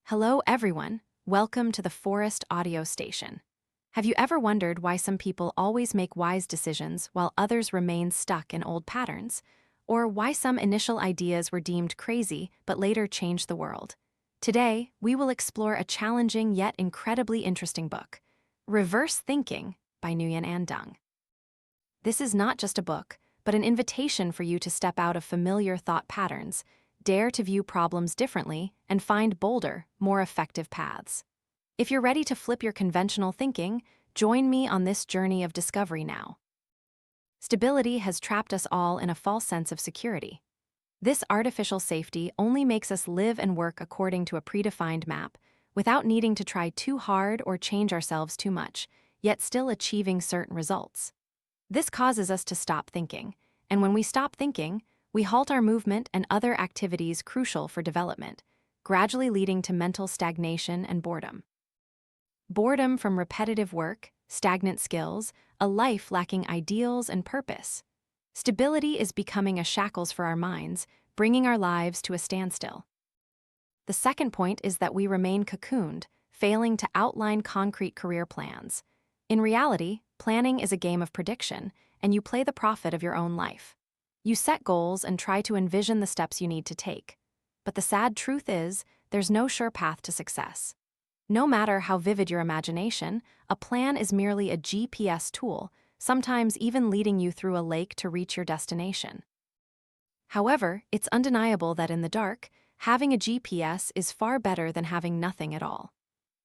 Hello, everyone. Welcome to the Forest Audio Station. Have you ever wondered why some people always make wise decisions while others remain stuck in old patterns? Or why some initial ideas were deemed crazy but later changed the world? Today, we will explore a challenging yet incredibly interesting book, Reverse Thinking by Nguyen An Dung. This is not just a book, but an invitation for you to step out of familiar thought patterns, dare to view problems differently, and find bolder, more effective paths. If you're ready to flip your conventional thinking, join me on this journey of discovery now. Stability has trapped us all in a false sense of security. This artificial safety only makes us live and work according to a predefined map, without needing to try too hard or change ourselves too much, yet still achieving certain results. This causes us to stop thinking, and when we stop thinking, we halt our movement and other activities crucial for development, gradually leading to mental stagnation and boredom. Boredom from repetitive work, stagnant skills, a life lacking ideals and purpose. Stability is becoming a shackles for our minds, bringing our lives to a standstill. The second point is that we remain cocooned, failing to outline concrete career plans. In reality, planning is a game of prediction, and you play the prophet of your own life. You set goals and try to envision the steps you need to take. But the sad truth is, there's no sure path to success. No matter how vivid your imagination, a plan is merely a GPS tool, sometimes even leading you through a lake to reach your destination. However, it's undeniable that in the dark, having a GPS is far better than having nothing at all.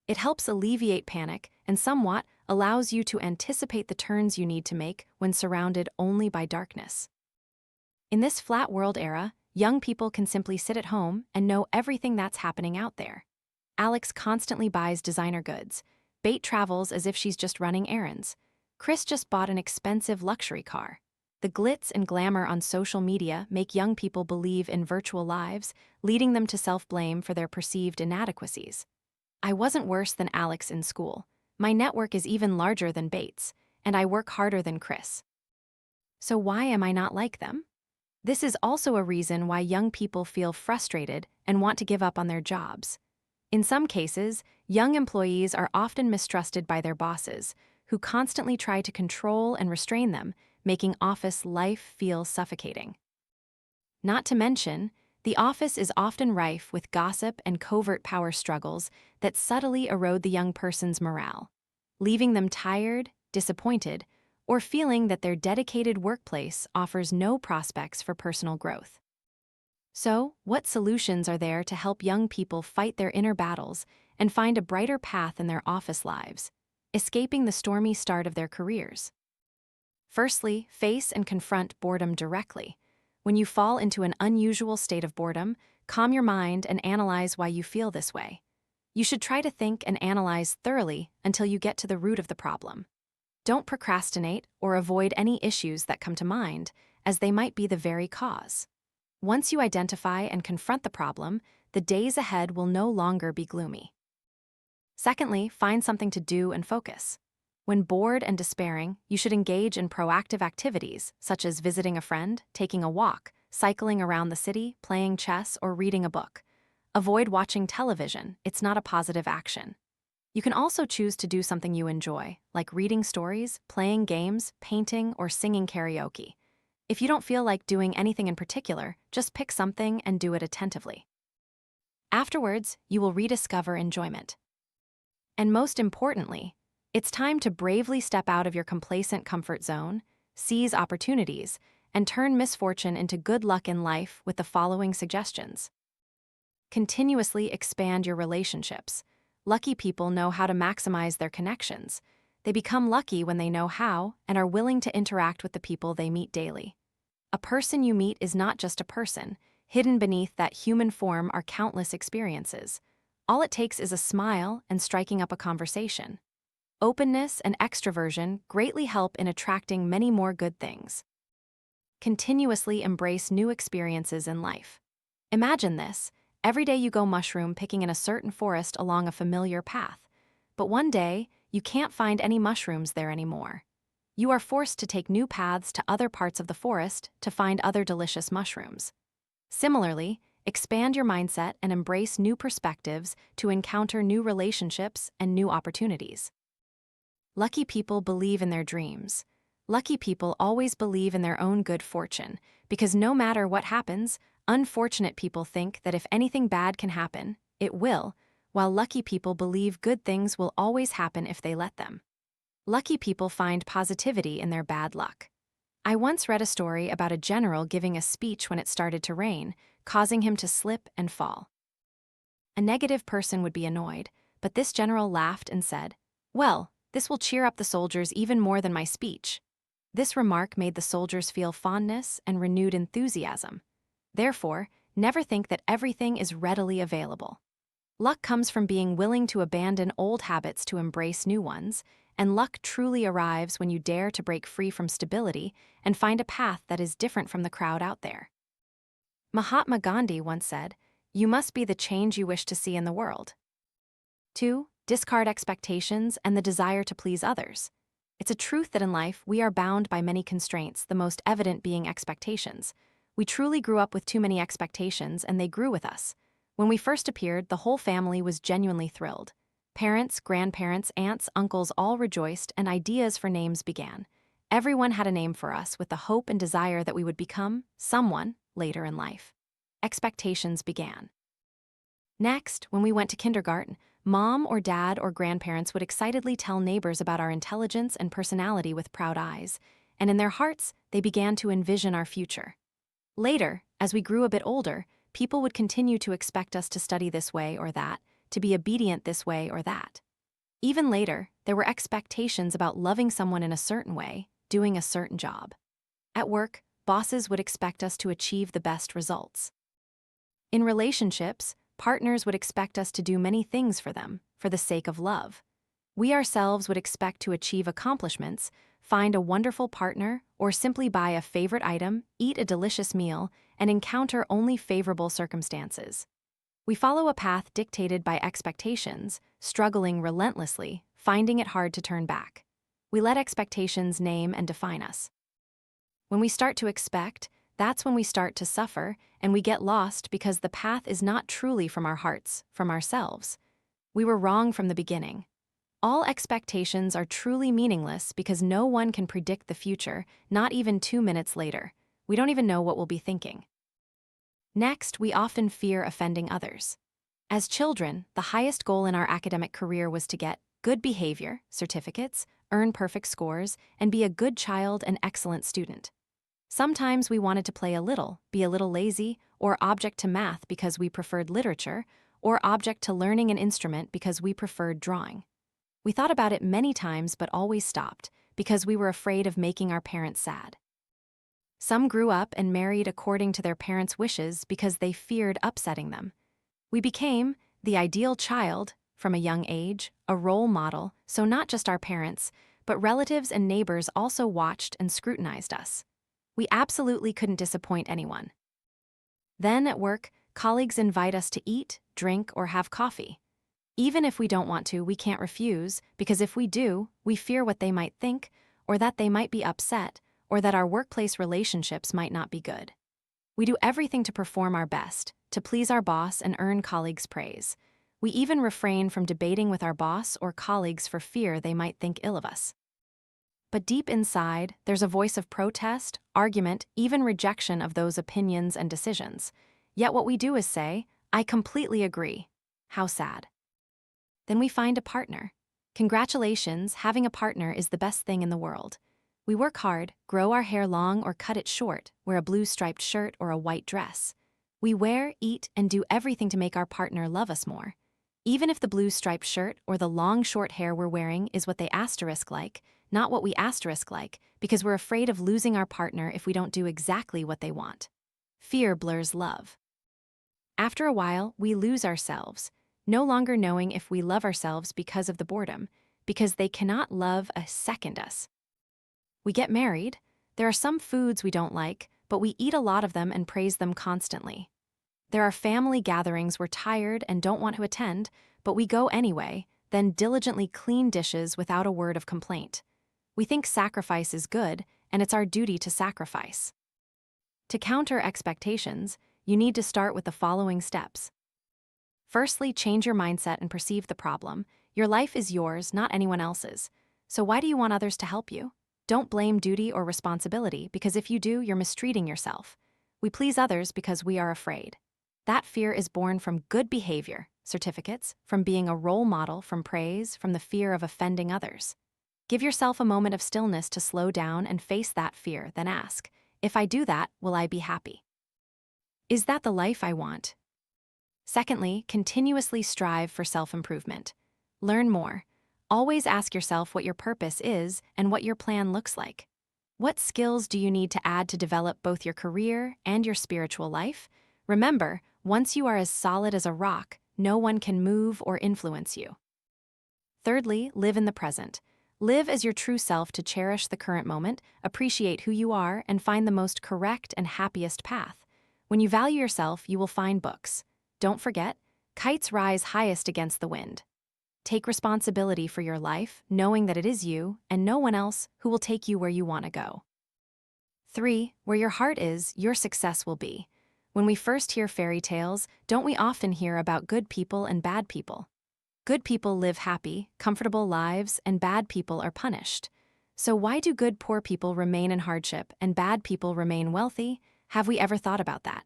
It helps alleviate panic and somewhat allows you to anticipate the turns you need to make when surrounded only by darkness. In this flat world era, young people can simply sit at home and know everything that's happening out there. Alex constantly buys designer goods. Bate travels as if she's just running errands. Chris just bought an expensive luxury car. The glitz and glamour on social media make young people believe in virtual lives, leading them to self-blame for their perceived inadequacies. I wasn't worse than Alex in school. My network is even larger than Bate's, and I work harder than Chris. So why am I not like them? This is also a reason why young people feel frustrated and want to give up on their jobs. In some cases, young employees are often mistrusted by their bosses, who constantly try to control and restrain them, making office life feel suffocating. Not to mention, the office is often rife with gossip and covert power struggles that subtly erode the young person's morale, leaving them tired, disappointed, or feeling that their dedicated workplace offers no prospects for personal growth. So, what solutions are there to help young people fight their inner battles and find a brighter path in their office lives, escaping the stormy start of their careers? Firstly, face and confront boredom directly. When you fall into an unusual state of boredom, calm your mind and analyze why you feel this way. You should try to think and analyze thoroughly until you get to the root of the problem. Don't procrastinate or avoid any issues that come to mind, as they might be the very cause. Once you identify and confront the problem, the days ahead will no longer be gloomy. Secondly, find something to do and focus. When bored and despairing, you should engage in proactive activities, such as visiting a friend, taking a walk, cycling around the city, playing chess, or reading a book. Avoid watching television, it's not a positive action. You can also choose to do something you enjoy, like reading stories, playing games, painting, or singing karaoke. If you don't feel like doing anything in particular, just pick something and do it attentively. Afterwards, you will rediscover enjoyment. And most importantly, it's time to bravely step out of your complacent comfort zone, seize opportunities, and turn misfortune into good luck in life with the following suggestions. Continuously expand your relationships. Lucky people know how to maximize their connections. They become lucky when they know how and are willing to interact with the people they meet daily. A person you meet is not just a person. Hidden beneath that human form are countless experiences. All it takes is a smile and striking up a conversation. Openness and extroversion greatly help in attracting many more good things. Continuously embrace new experiences in life. Imagine this. Every day you go mushroom picking in a certain forest along a familiar path, but one day you can't find any mushrooms there anymore. You are forced to take new paths to other parts of the forest to find other delicious mushrooms. Similarly, expand your mindset, and embrace new perspectives to encounter new relationships and new opportunities. Lucky people believe in their dreams. Lucky people always believe in their own good fortune, because no matter what happens, unfortunate people think that if anything bad can happen, it will, while lucky people believe good things will always happen if they let them. Lucky people find positivity in their bad luck. I once read a story about a general giving a speech when it started to rain, causing him to slip and fall. A negative person would be annoyed, but this general laughed and said, "Well, this will cheer up the soldiers even more than my speech." This remark made the soldiers feel fondness and renewed enthusiasm. Therefore, never think that everything is readily available. Luck comes from being willing to abandon old habits to embrace new ones, and luck truly arrives when you dare to break free from stability and find a path that is different from the crowd out there. Mahatma Gandhi once said, "You must be the change you wish to see in the world." 2. Discard expectations and the desire to please others. It's a truth that in life we are bound by many constraints, the most evident being expectations. We truly grew up with too many expectations, and they grew with us. When we first appeared, the whole family was genuinely thrilled. Parents, grandparents, aunts, uncles all rejoiced, and ideas for names began. Everyone had a name for us, with the hope and desire that we would become someone later in life. Expectations began. Next, when we went to kindergarten, mom or dad or grandparents would excitedly tell neighbors about our intelligence and personality with proud eyes, and in their hearts, they began to envision our future. Later, as we grew a bit older, people would continue to expect us to study this way or that, to be obedient this way or that. Even later, there were expectations about loving someone in a certain way, doing a certain job. At work, bosses would expect us to achieve the best results. In relationships, partners would expect us to do many things for them, for the sake of love. We ourselves would expect to achieve accomplishments, find a wonderful partner, or simply buy a favorite item, eat a delicious meal, and encounter only favorable circumstances. We follow a path dictated by expectations, struggling relentlessly, finding it hard to turn back. We let expectations name and define us. When we start to expect, that's when we start to suffer, and we get lost because the path is not truly from our hearts, from ourselves. We were wrong from the beginning. All expectations are truly meaningless because no one can predict the future, not even 2 minutes later. We don't even know what we'll be thinking. Next, we often fear offending others. As children, the highest goal in our academic career was to get good behavior, certificates, earn perfect scores, and be a good child and excellent student. Sometimes we wanted to play a little, be a little lazy, or object to math because we preferred literature, or object to learning an instrument because we preferred drawing. We thought about it many times but always stopped, because we were afraid of making our parents sad. Some grew up and married according to their parents' wishes because they feared upsetting them. We became the ideal child from a young age, a role model, so not just our parents, but relatives and neighbors also watched and scrutinized us. We absolutely couldn't disappoint anyone. Then at work, colleagues invite us to eat, drink, or have coffee. Even if we don't want to, we can't refuse, because if we do, we fear what they might think, or that they might be upset, or that our workplace relationships might not be good. We do everything to perform our best, to please our boss and earn colleagues' praise. We even refrain from debating with our boss or colleagues for fear they might think ill of us. But deep inside, there's a voice of protest, argument, even rejection of those opinions and decisions. Yet what we do is say, "I completely agree." How sad. Then we find a partner. Congratulations, having a partner is the best thing in the world. We work hard, grow our hair long or cut it short, wear a blue striped shirt or a white dress. We wear, eat, and do everything to make our partner love us more. Even if the blue striped shirt or the long short hair we're wearing is what they asterisk like, not what we asterisk like, because we're afraid of losing our partner if we don't do exactly what they want. Fear blurs love. After a while, we lose ourselves, no longer knowing if we love ourselves because of the boredom, because they cannot love a second us. We get married. There are some foods we don't like, but we eat a lot of them and praise them constantly. There are family gatherings we're tired and don't want to attend, but we go anyway, then diligently clean dishes without a word of complaint. We think sacrifice is good, and it's our duty to sacrifice. To counter expectations, you need to start with the following steps. Firstly, change your mindset and perceive the problem. Your life is yours, not anyone else's. So why do you want others to help you? Don't blame duty or responsibility, because if you do, you're mistreating yourself. We please others because we are afraid. That fear is born from good behavior, certificates, from being a role model, from praise, from the fear of offending others. Give yourself a moment of stillness to slow down and face that fear, then ask, if I do that, will I be happy? Is that the life I want? Secondly, continuously strive for self-improvement. Learn more. Always ask yourself what your purpose is and what your plan looks like. What skills do you need to add to develop both your career and your spiritual life? Remember, once you are as solid as a rock, no one can move or influence you. Thirdly, live in the present. Live as your true self to cherish the current moment, appreciate who you are, and find the most correct and happiest path. When you value yourself, you will find books. Don't forget, kites rise highest against the wind. Take responsibility for your life, knowing that it is you and no one else who will take you where you want to go. 3. Where your heart is, your success will be. When we first hear fairy tales, don't we often hear about good people and bad people? Good people live happy, comfortable lives, and bad people are punished. So why do good poor people remain in hardship and bad people remain wealthy? Have we ever thought about that?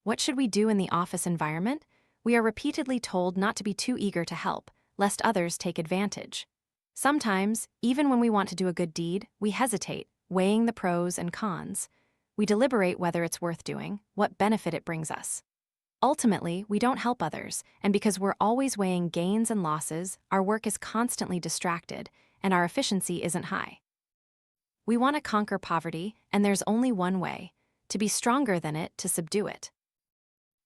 What should we do in the office environment? We are repeatedly told not to be too eager to help, lest others take advantage. Sometimes, even when we want to do a good deed, we hesitate, weighing the pros and cons. We deliberate whether it's worth doing, what benefit it brings us. Ultimately, we don't help others, and because we're always weighing gains and losses, our work is constantly distracted, and our efficiency isn't high. We want to conquer poverty, and there's only one way: to be stronger than it, to subdue it.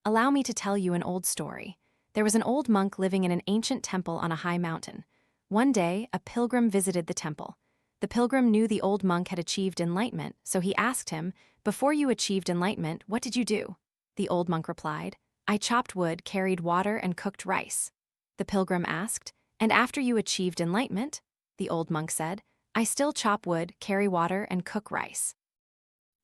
Allow me to tell you an old story. There was an old monk living in an ancient temple on a high mountain. One day, a pilgrim visited the temple. The pilgrim knew the old monk had achieved enlightenment, so he asked him, "Before you achieved enlightenment, what did you do?" The old monk replied, "I chopped wood, carried water, and cooked rice." The pilgrim asked, "And after you achieved enlightenment?" The old monk said, "I still chop wood, carry water, and cook rice."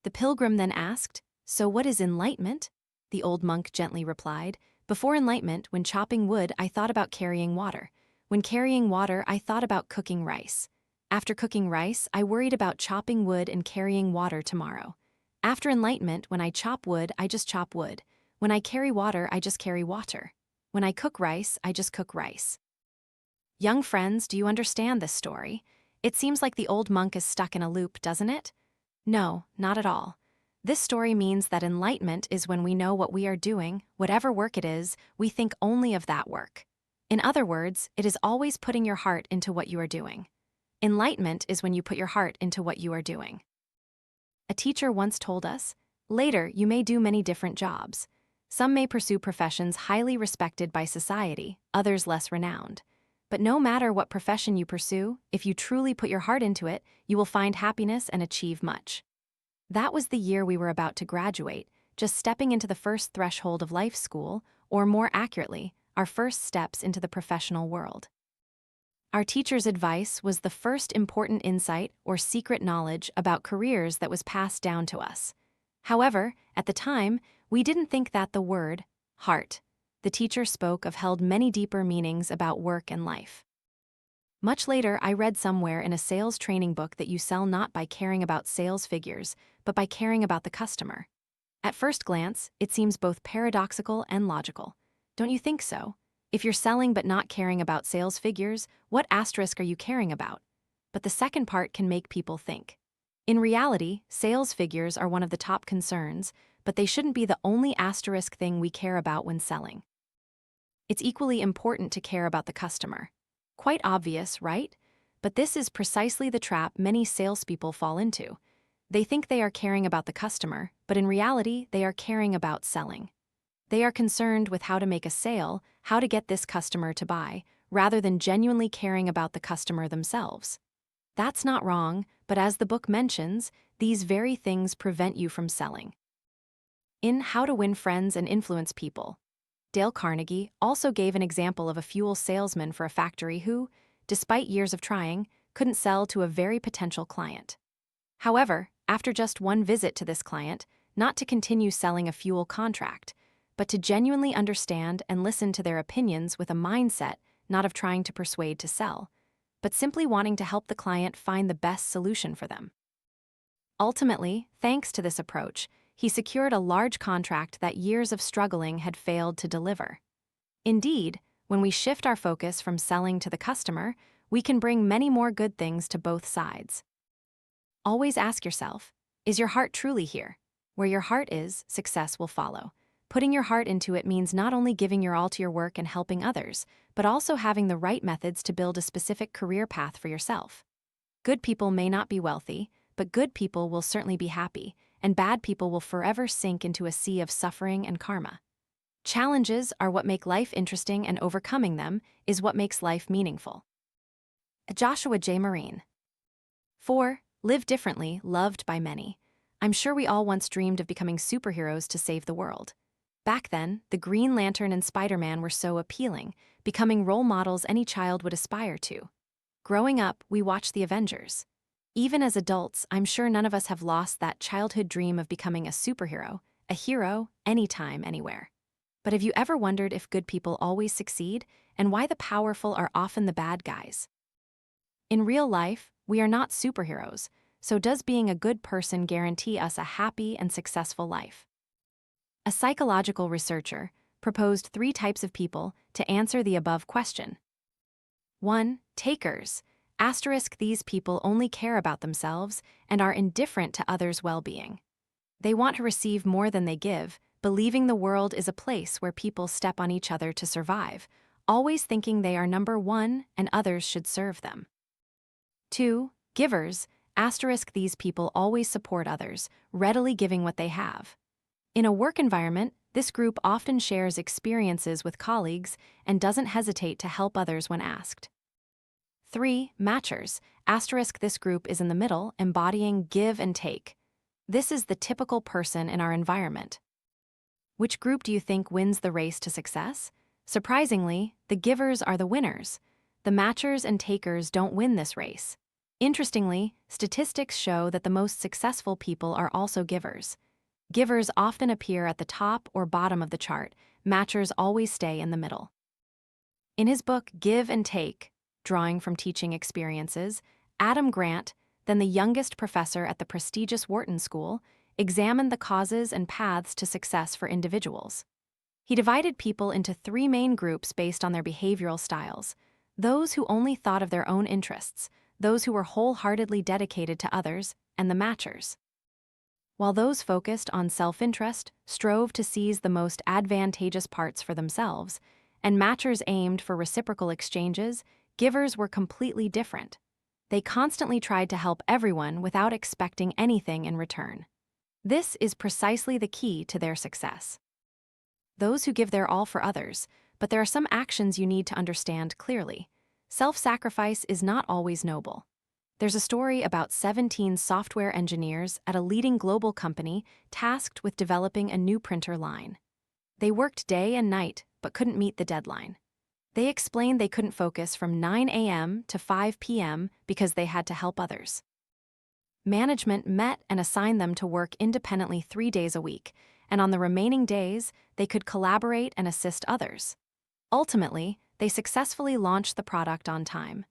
The pilgrim then asked, "So what is enlightenment?" The old monk gently replied, "Before enlightenment, when chopping wood, I thought about carrying water. When carrying water, I thought about cooking rice. After cooking rice, I worried about chopping wood and carrying water tomorrow. After enlightenment, when I chop wood, I just chop wood. When I carry water, I just carry water. When I cook rice, I just cook rice." Young friends, do you understand this story? It seems like the old monk is stuck in a loop, doesn't it? No, not at all. This story means that enlightenment is when we know what we are doing, whatever work it is, we think only of that work. In other words, it is always putting your heart into what you are doing. Enlightenment is when you put your heart into what you are doing. A teacher once told us, "Later, you may do many different jobs. Some may pursue professions highly respected by society, others less renowned. But no matter what profession you pursue, if you truly put your heart into it, you will find happiness and achieve much." That was the year we were about to graduate, just stepping into the first threshold of life school, or more accurately, our first steps into the professional world. Our teacher's advice was the first important insight or secret knowledge about careers that was passed down to us. However, at the time, we didn't think that the word, heart, the teacher spoke of held many deeper meanings about work and life. Much later, I read somewhere in a sales training book that you sell not by caring about sales figures, but by caring about the customer. At first glance, it seems both paradoxical and logical. Don't you think so? If you're selling but not caring about sales figures, what asterisk are you caring about? But the second part can make people think. In reality, sales figures are one of the top concerns, but they shouldn't be the only asterisk thing we care about when selling. It's equally important to care about the customer. Quite obvious, right? But this is precisely the trap many salespeople fall into. They think they are caring about the customer, but in reality, they are caring about selling. They are concerned with how to make a sale, how to get this customer to buy, rather than genuinely caring about the customer themselves. That's not wrong, but as the book mentions, these very things prevent you from selling. In How to Win Friends and Influence People, Dale Carnegie also gave an example of a fuel salesman for a factory who, despite years of trying, couldn't sell to a very potential client. However, after just one visit to this client, not to continue selling a fuel contract, but to genuinely understand and listen to their opinions with a mindset not of trying to persuade to sell, but simply wanting to help the client find the best solution for them. Ultimately, thanks to this approach, he secured a large contract that years of struggling had failed to deliver. Indeed, when we shift our focus from selling to the customer, we can bring many more good things to both sides. Always ask yourself, is your heart truly here? Where your heart is, success will follow. Putting your heart into it means not only giving your all to your work and helping others, but also having the right methods to build a specific career path for yourself. Good people may not be wealthy, but good people will certainly be happy, and bad people will forever sink into a sea of suffering and karma. Challenges are what make life interesting, and overcoming them is what makes life meaningful. Joshua J. Marine. 4. Live differently, loved by many. I'm sure we all once dreamed of becoming superheroes to save the world. Back then, the Green Lantern and Spider-Man were so appealing, becoming role models any child would aspire to. Growing up, we watched the Avengers. Even as adults, I'm sure none of us have lost that childhood dream of becoming a superhero, a hero, anytime, anywhere. But have you ever wondered if good people always succeed, and why the powerful are often the bad guys? In real life, we are not superheroes, so does being a good person guarantee us a happy and successful life? A psychological researcher proposed 3 types of people to answer the above question. 1. Takers. These people only care about themselves and are indifferent to others' well-being. They want to receive more than they give, believing the world is a place where people step on each other to survive, always thinking they are number one and others should serve them. 2. Givers. These people always support others, readily giving what they have. In a work environment, this group often shares experiences with colleagues and doesn't hesitate to help others when asked. 3. Matchers. This group is in the middle, embodying give and take. This is the typical person in our environment. Which group do you think wins the race to success? Surprisingly, the givers are the winners. The matchers and takers don't win this race. Interestingly, statistics show that the most successful people are also givers. Givers often appear at the top or bottom of the chart. Matchers always stay in the middle. In his book, Give and Take, Drawing from Teaching Experiences, Adam Grant, then the youngest professor at the prestigious Wharton School, examined the causes and paths to success for individuals. He divided people into 3 main groups based on their behavioral styles: those who only thought of their own interests, those who were wholeheartedly dedicated to others, and the matchers. While those focused on self-interest strove to seize the most advantageous parts for themselves, and matchers aimed for reciprocal exchanges, givers were completely different. They constantly tried to help everyone without expecting anything in return. This is precisely the key to their success. Those who give their all for others, but there are some actions you need to understand clearly. Self-sacrifice is not always noble. There's a story about 17 software engineers at a leading global company tasked with developing a new printer line. They worked day and night, but couldn't meet the deadline. They explained they couldn't focus from 9 a.m. to 5 p.m. because they had to help others. Management met and assigned them to work independently 3 days a week, and on the remaining days, they could collaborate and assist others. Ultimately, they successfully launched the product on time.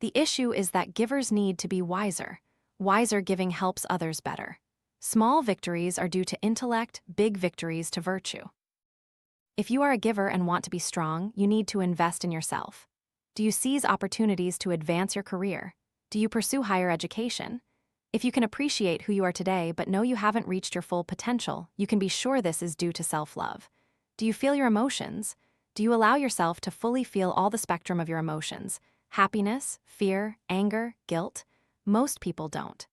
The issue is that givers need to be wiser. Wiser giving helps others better. Small victories are due to intellect, big victories to virtue. If you are a giver and want to be strong, you need to invest in yourself. Do you seize opportunities to advance your career? Do you pursue higher education? If you can appreciate who you are today but know you haven't reached your full potential, you can be sure this is due to self-love. Do you feel your emotions? Do you allow yourself to fully feel all the spectrum of your emotions? Happiness, fear, anger, guilt? Most people don't.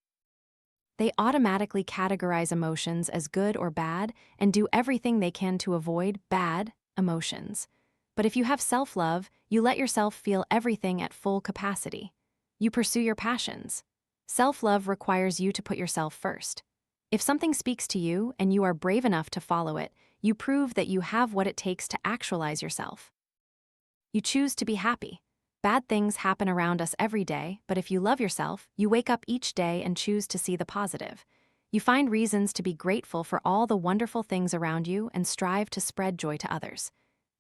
They automatically categorize emotions as good or bad and do everything they can to avoid bad emotions. But if you have self-love, you let yourself feel everything at full capacity. You pursue your passions. Self-love requires you to put yourself first. If something speaks to you and you are brave enough to follow it, you prove that you have what it takes to actualize yourself. You choose to be happy. Bad things happen around us every day, but if you love yourself, you wake up each day and choose to see the positive. You find reasons to be grateful for all the wonderful things around you and strive to spread joy to others.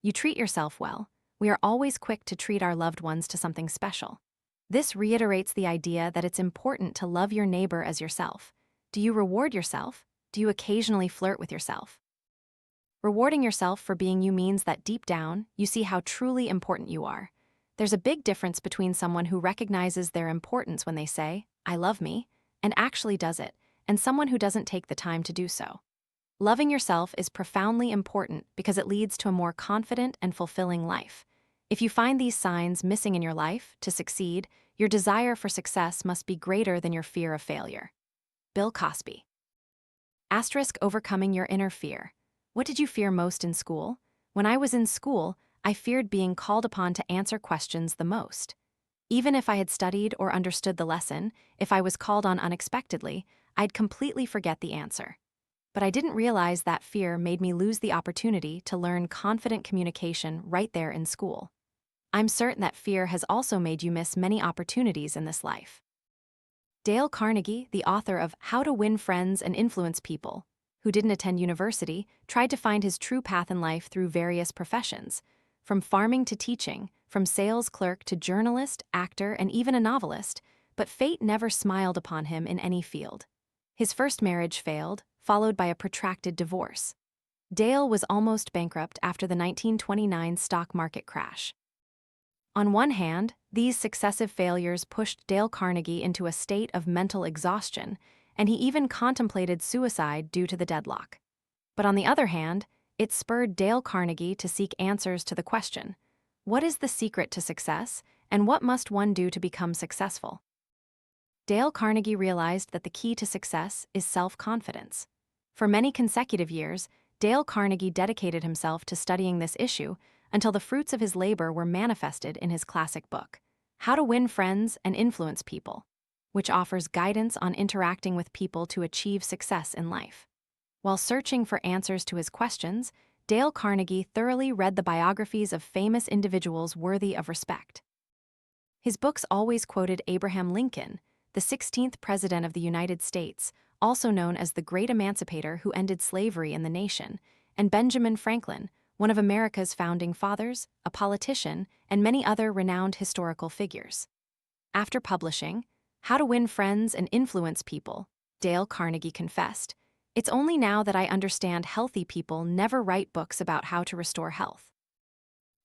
You treat yourself well. We are always quick to treat our loved ones to something special. This reiterates the idea that it's important to love your neighbor as yourself. Do you reward yourself? Do you occasionally flirt with yourself? Rewarding yourself for being you means that deep down, you see how truly important you are. There's a big difference between someone who recognizes their importance when they say, "I love me," and actually does it, and someone who doesn't take the time to do so. Loving yourself is profoundly important because it leads to a more confident and fulfilling life. If you find these signs missing in your life, to succeed, your desire for success must be greater than your fear of failure. Bill Cosby. Overcoming your inner fear. What did you fear most in school? When I was in school, I feared being called upon to answer questions the most. Even if I had studied or understood the lesson, if I was called on unexpectedly, I'd completely forget the answer. But I didn't realize that fear made me lose the opportunity to learn confident communication right there in school. I'm certain that fear has also made you miss many opportunities in this life. Dale Carnegie, the author of How to Win Friends and Influence People, who didn't attend university, tried to find his true path in life through various professions, from farming to teaching, from sales clerk to journalist, actor, and even a novelist, but fate never smiled upon him in any field. His first marriage failed, followed by a protracted divorce. Dale was almost bankrupt after the 1929 stock market crash. On one hand, these successive failures pushed Dale Carnegie into a state of mental exhaustion, and he even contemplated suicide due to the deadlock. But on the other hand, it spurred Dale Carnegie to seek answers to the question, what is the secret to success, and what must one do to become successful? Dale Carnegie realized that the key to success is self-confidence. For many consecutive years, Dale Carnegie dedicated himself to studying this issue until the fruits of his labor were manifested in his classic book, How to Win Friends and Influence People, which offers guidance on interacting with people to achieve success in life. While searching for answers to his questions, Dale Carnegie thoroughly read the biographies of famous individuals worthy of respect. His books always quoted Abraham Lincoln, the 16th President of the United States, also known as the Great Emancipator who ended slavery in the nation, and Benjamin Franklin, one of America's founding fathers, a politician, and many other renowned historical figures. After publishing How to Win Friends and Influence People, Dale Carnegie confessed, "It's only now that I understand healthy people never write books about how to restore health.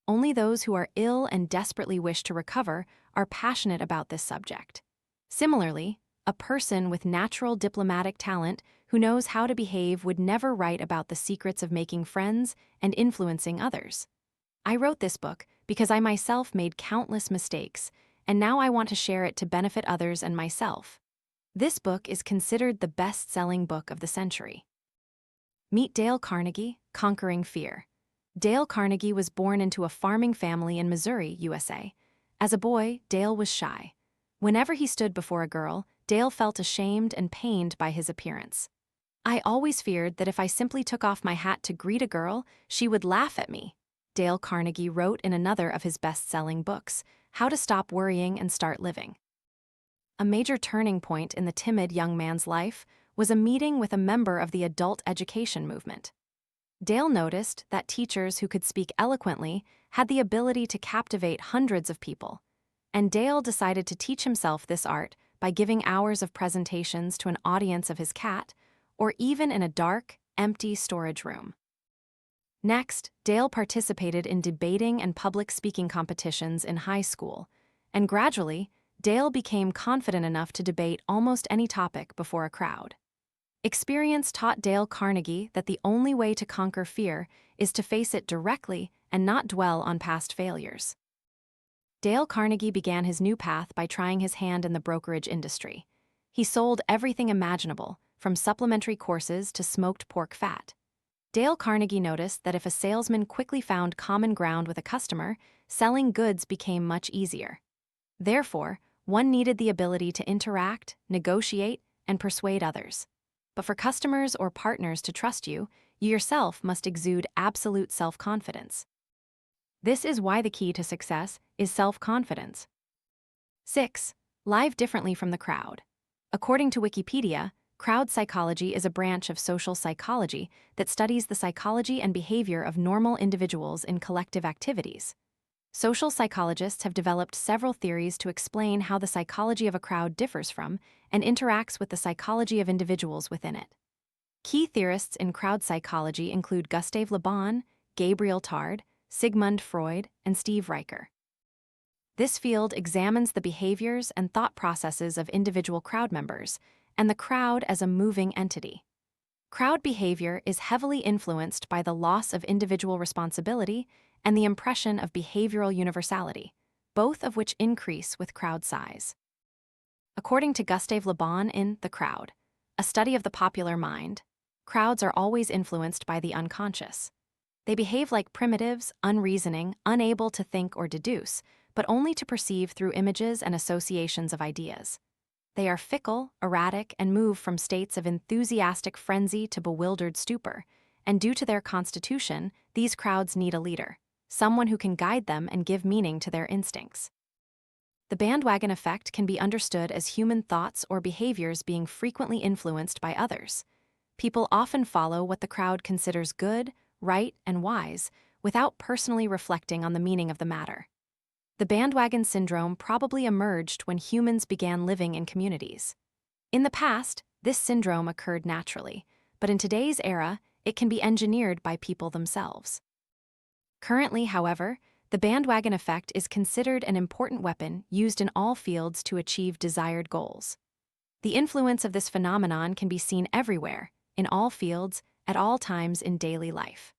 Only those who are ill and desperately wish to recover are passionate about this subject." Similarly, a person with natural diplomatic talent who knows how to behave would never write about the secrets of making friends and influencing others. I wrote this book because I myself made countless mistakes, and now I want to share it to benefit others and myself. This book is considered the best-selling book of the century. Meet Dale Carnegie, Conquering Fear. Dale Carnegie was born into a farming family in Missouri, USA. As a boy, Dale was shy. Whenever he stood before a girl, Dale felt ashamed and pained by his appearance. "I always feared that if I simply took off my hat to greet a girl, she would laugh at me," Dale Carnegie wrote in another of his best-selling books, How to Stop Worrying and Start Living. A major turning point in the timid young man's life was a meeting with a member of the adult education movement. Dale noticed that teachers who could speak eloquently had the ability to captivate hundreds of people, and Dale decided to teach himself this art by giving hours of presentations to an audience of his cat, or even in a dark, empty storage room. Next, Dale participated in debating and public speaking competitions in high school, and gradually, Dale became confident enough to debate almost any topic before a crowd. Experience taught Dale Carnegie that the only way to conquer fear is to face it directly and not dwell on past failures. Dale Carnegie began his new path by trying his hand in the brokerage industry. He sold everything imaginable, from supplementary courses to smoked pork fat. Dale Carnegie noticed that if a salesman quickly found common ground with a customer, selling goods became much easier. Therefore, one needed the ability to interact, negotiate, and persuade others. But for customers or partners to trust you, you yourself must exude absolute self-confidence. This is why the key to success is self-confidence. 6. Live differently from the crowd. According to Wikipedia, Crowd psychology is a branch of social psychology that studies the psychology and behavior of normal individuals in collective activities. Social psychologists have developed several theories to explain how the psychology of a crowd differs from and interacts with the psychology of individuals within it. Key theorists in crowd psychology include Gustave Le Bon, Gabriel Tarde, Sigmund Freud, and Steve Riker. This field examines the behaviors and thought processes of individual crowd members and the crowd as a moving entity. Crowd behavior is heavily influenced by the loss of individual responsibility and the impression of behavioral universality, both of which increase with crowd size. According to Gustave Le Bon in The Crowd, a study of the popular mind, crowds are always influenced by the unconscious. They behave like primitives, unreasoning, unable to think or deduce, but only to perceive through images and associations of ideas. They are fickle, erratic, and move from states of enthusiastic frenzy to bewildered stupor, and due to their constitution, these crowds need a leader, someone who can guide them and give meaning to their instincts. The bandwagon effect can be understood as human thoughts or behaviors being frequently influenced by others. People often follow what the crowd considers good, right, and wise, without personally reflecting on the meaning of the matter. The bandwagon syndrome probably emerged when humans began living in communities. In the past, this syndrome occurred naturally, but in today's era, it can be engineered by people themselves. Currently, however, the bandwagon effect is considered an important weapon used in all fields to achieve desired goals. The influence of this phenomenon can be seen everywhere, in all fields, at all times in daily life.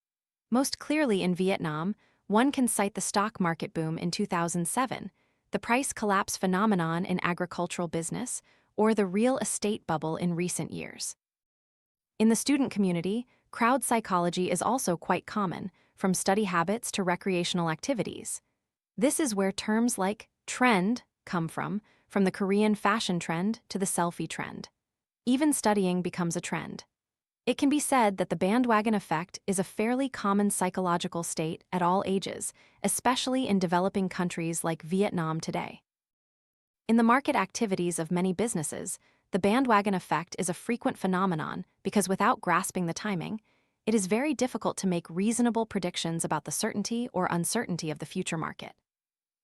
Most clearly in Vietnam, one can cite the stock market boom in 2007, the price collapse phenomenon in agricultural business, or the real estate bubble in recent years. In the student community, crowd psychology is also quite common, from study habits to recreational activities. This is where terms like trend come from the Korean fashion trend to the selfie trend. Even studying becomes a trend. It can be said that the bandwagon effect is a fairly common psychological state at all ages, especially in developing countries like Vietnam today. In the market activities of many businesses, the bandwagon effect is a frequent phenomenon because without grasping the timing, it is very difficult to make reasonable predictions about the certainty or uncertainty of the future market.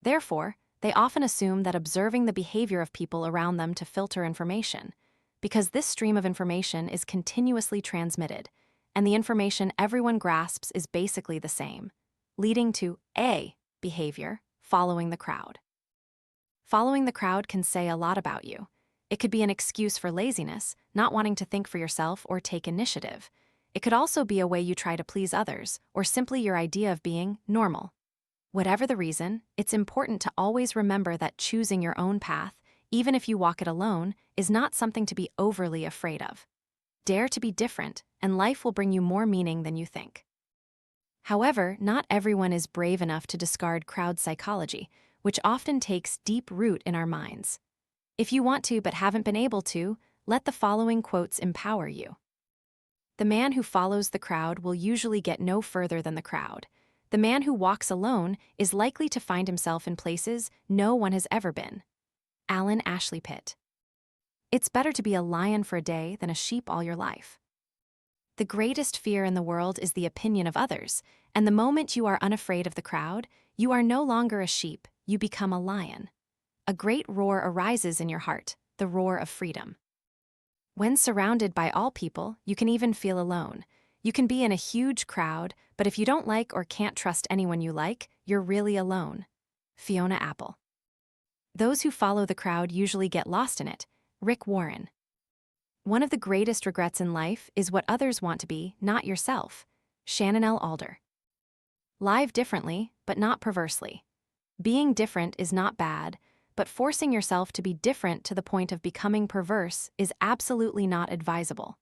Therefore, they often assume that observing the behavior of people around them to filter information, because this stream of information is continuously transmitted, and the information everyone grasps is basically the same, leading to A behavior, following the crowd. Following the crowd can say a lot about you. It could be an excuse for laziness, not wanting to think for yourself or take initiative. It could also be a way you try to please others, or simply your idea of being normal. Whatever the reason, it's important to always remember that choosing your own path, even if you walk it alone, is not something to be overly afraid of. Dare to be different, and life will bring you more meaning than you think. However, not everyone is brave enough to discard crowd psychology, which often takes deep root in our minds. If you want to but haven't been able to, let the following quotes empower you. The man who follows the crowd will usually get no further than the crowd. The man who walks alone is likely to find himself in places no one has ever been. Alan Ashley Pitt. It's better to be a lion for a day than a sheep all your life. The greatest fear in the world is the opinion of others, and the moment you are unafraid of the crowd, you are no longer a sheep, you become a lion. A great roar arises in your heart, the roar of freedom. When surrounded by all people, you can even feel alone. You can be in a huge crowd, but if you don't like or can't trust anyone you like, you're really alone. Fiona Apple. Those who follow the crowd usually get lost in it. Rick Warren. One of the greatest regrets in life is what others want to be, not yourself. Shannon L. Alder. Live differently, but not perversely. Being different is not bad, but forcing yourself to be different to the point of becoming perverse is absolutely not advisable.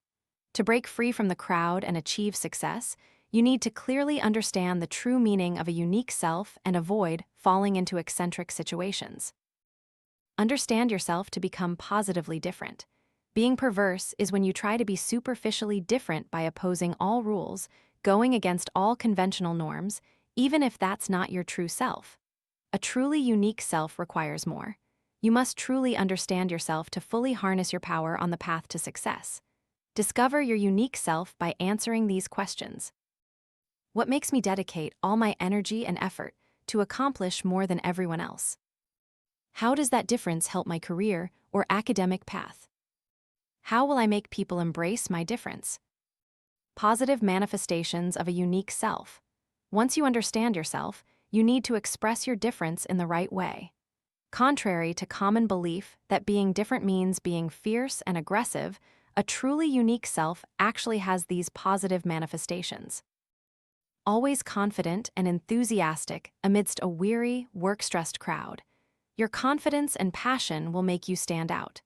To break free from the crowd and achieve success, you need to clearly understand the true meaning of a unique self and avoid falling into eccentric situations. Understand yourself to become positively different. Being perverse is when you try to be superficially different by opposing all rules, going against all conventional norms, even if that's not your true self. A truly unique self requires more. You must truly understand yourself to fully harness your power on the path to success. Discover your unique self by answering these questions. What makes me dedicate all my energy and effort to accomplish more than everyone else? How does that difference help my career or academic path? How will I make people embrace my difference? Positive manifestations of a unique self. Once you understand yourself, you need to express your difference in the right way. Contrary to common belief that being different means being fierce and aggressive, a truly unique self actually has these positive manifestations. Always confident and enthusiastic amidst a weary, work-stressed crowd. Your confidence and passion will make you stand out.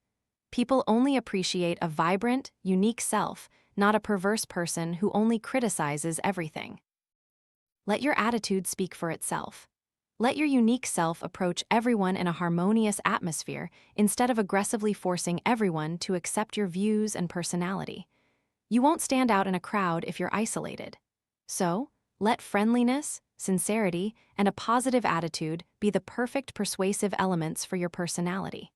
People only appreciate a vibrant, unique self, not a perverse person who only criticizes everything. Let your attitude speak for itself. Let your unique self approach everyone in a harmonious atmosphere instead of aggressively forcing everyone to accept your views and personality. You won't stand out in a crowd if you're isolated. So, let friendliness, sincerity, and a positive attitude be the perfect persuasive elements for your personality.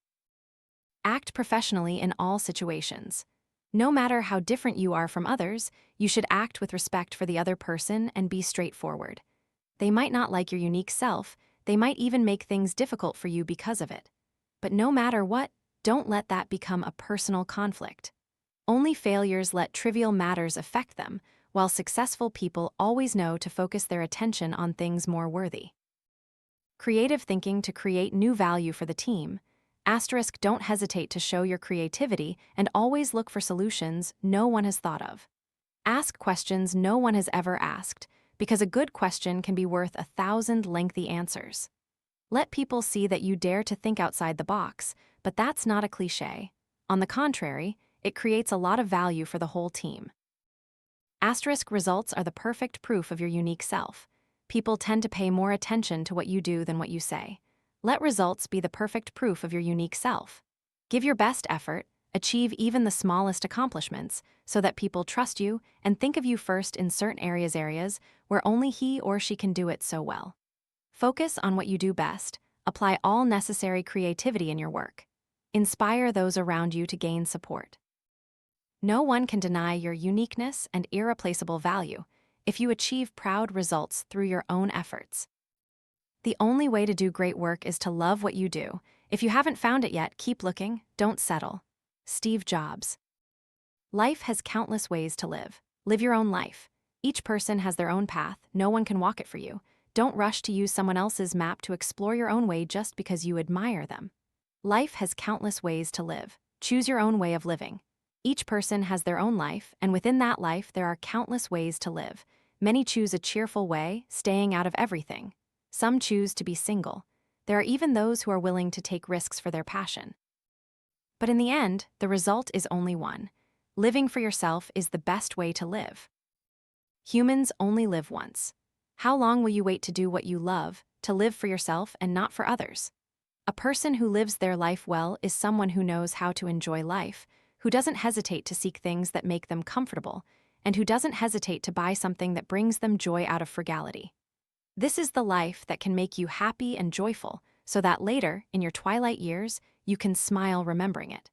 Act professionally in all situations. No matter how different you are from others, you should act with respect for the other person and be straightforward. They might not like your unique self, they might even make things difficult for you because of it. But no matter what, don't let that become a personal conflict. Only failures let trivial matters affect them, while successful people always know to focus their attention on things more worthy. Creative thinking to create new value for the team. Don't hesitate to show your creativity and always look for solutions no one has thought of. Ask questions no one has ever asked, because a good question can be worth 1,000 lengthy answers. Let people see that you dare to think outside the box, but that's not a cliché. On the contrary, it creates a lot of value for the whole team. Results are the perfect proof of your unique self. People tend to pay more attention to what you do than what you say. Let results be the perfect proof of your unique self. Give your best effort, achieve even the smallest accomplishments, so that people trust you and think of you first in certain areas where only he or she can do it so well. Focus on what you do best, apply all necessary creativity in your work. Inspire those around you to gain support. No one can deny your uniqueness and irreplaceable value if you achieve proud results through your own efforts. The only way to do great work is to love what you do. If you haven't found it yet, keep looking, don't settle. Steve Jobs. Life has countless ways to live. Live your own life. Each person has their own path, no one can walk it for you. Don't rush to use someone else's map to explore your own way just because you admire them. Life has countless ways to live. Choose your own way of living. Each person has their own life, and within that life there are countless ways to live. Many choose a cheerful way, staying out of everything. Some choose to be single. There are even those who are willing to take risks for their passion. But in the end, the result is only one. Living for yourself is the best way to live. Humans only live once. How long will you wait to do what you love, to live for yourself and not for others? A person who lives their life well is someone who knows how to enjoy life, who doesn't hesitate to seek things that make them comfortable, and who doesn't hesitate to buy something that brings them joy out of frugality. This is the life that can make you happy and joyful, so that later, in your twilight years, you can smile remembering it.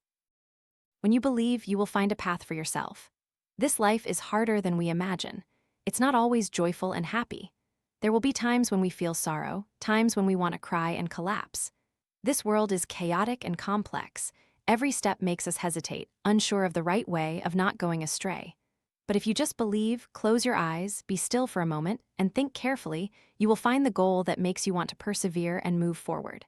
When you believe, you will find a path for yourself. This life is harder than we imagine. It's not always joyful and happy. There will be times when we feel sorrow, times when we want to cry and collapse. This world is chaotic and complex. Every step makes us hesitate, unsure of the right way, of not going astray. But if you just believe, close your eyes, be still for a moment, and think carefully, you will find the goal that makes you want to persevere and move forward.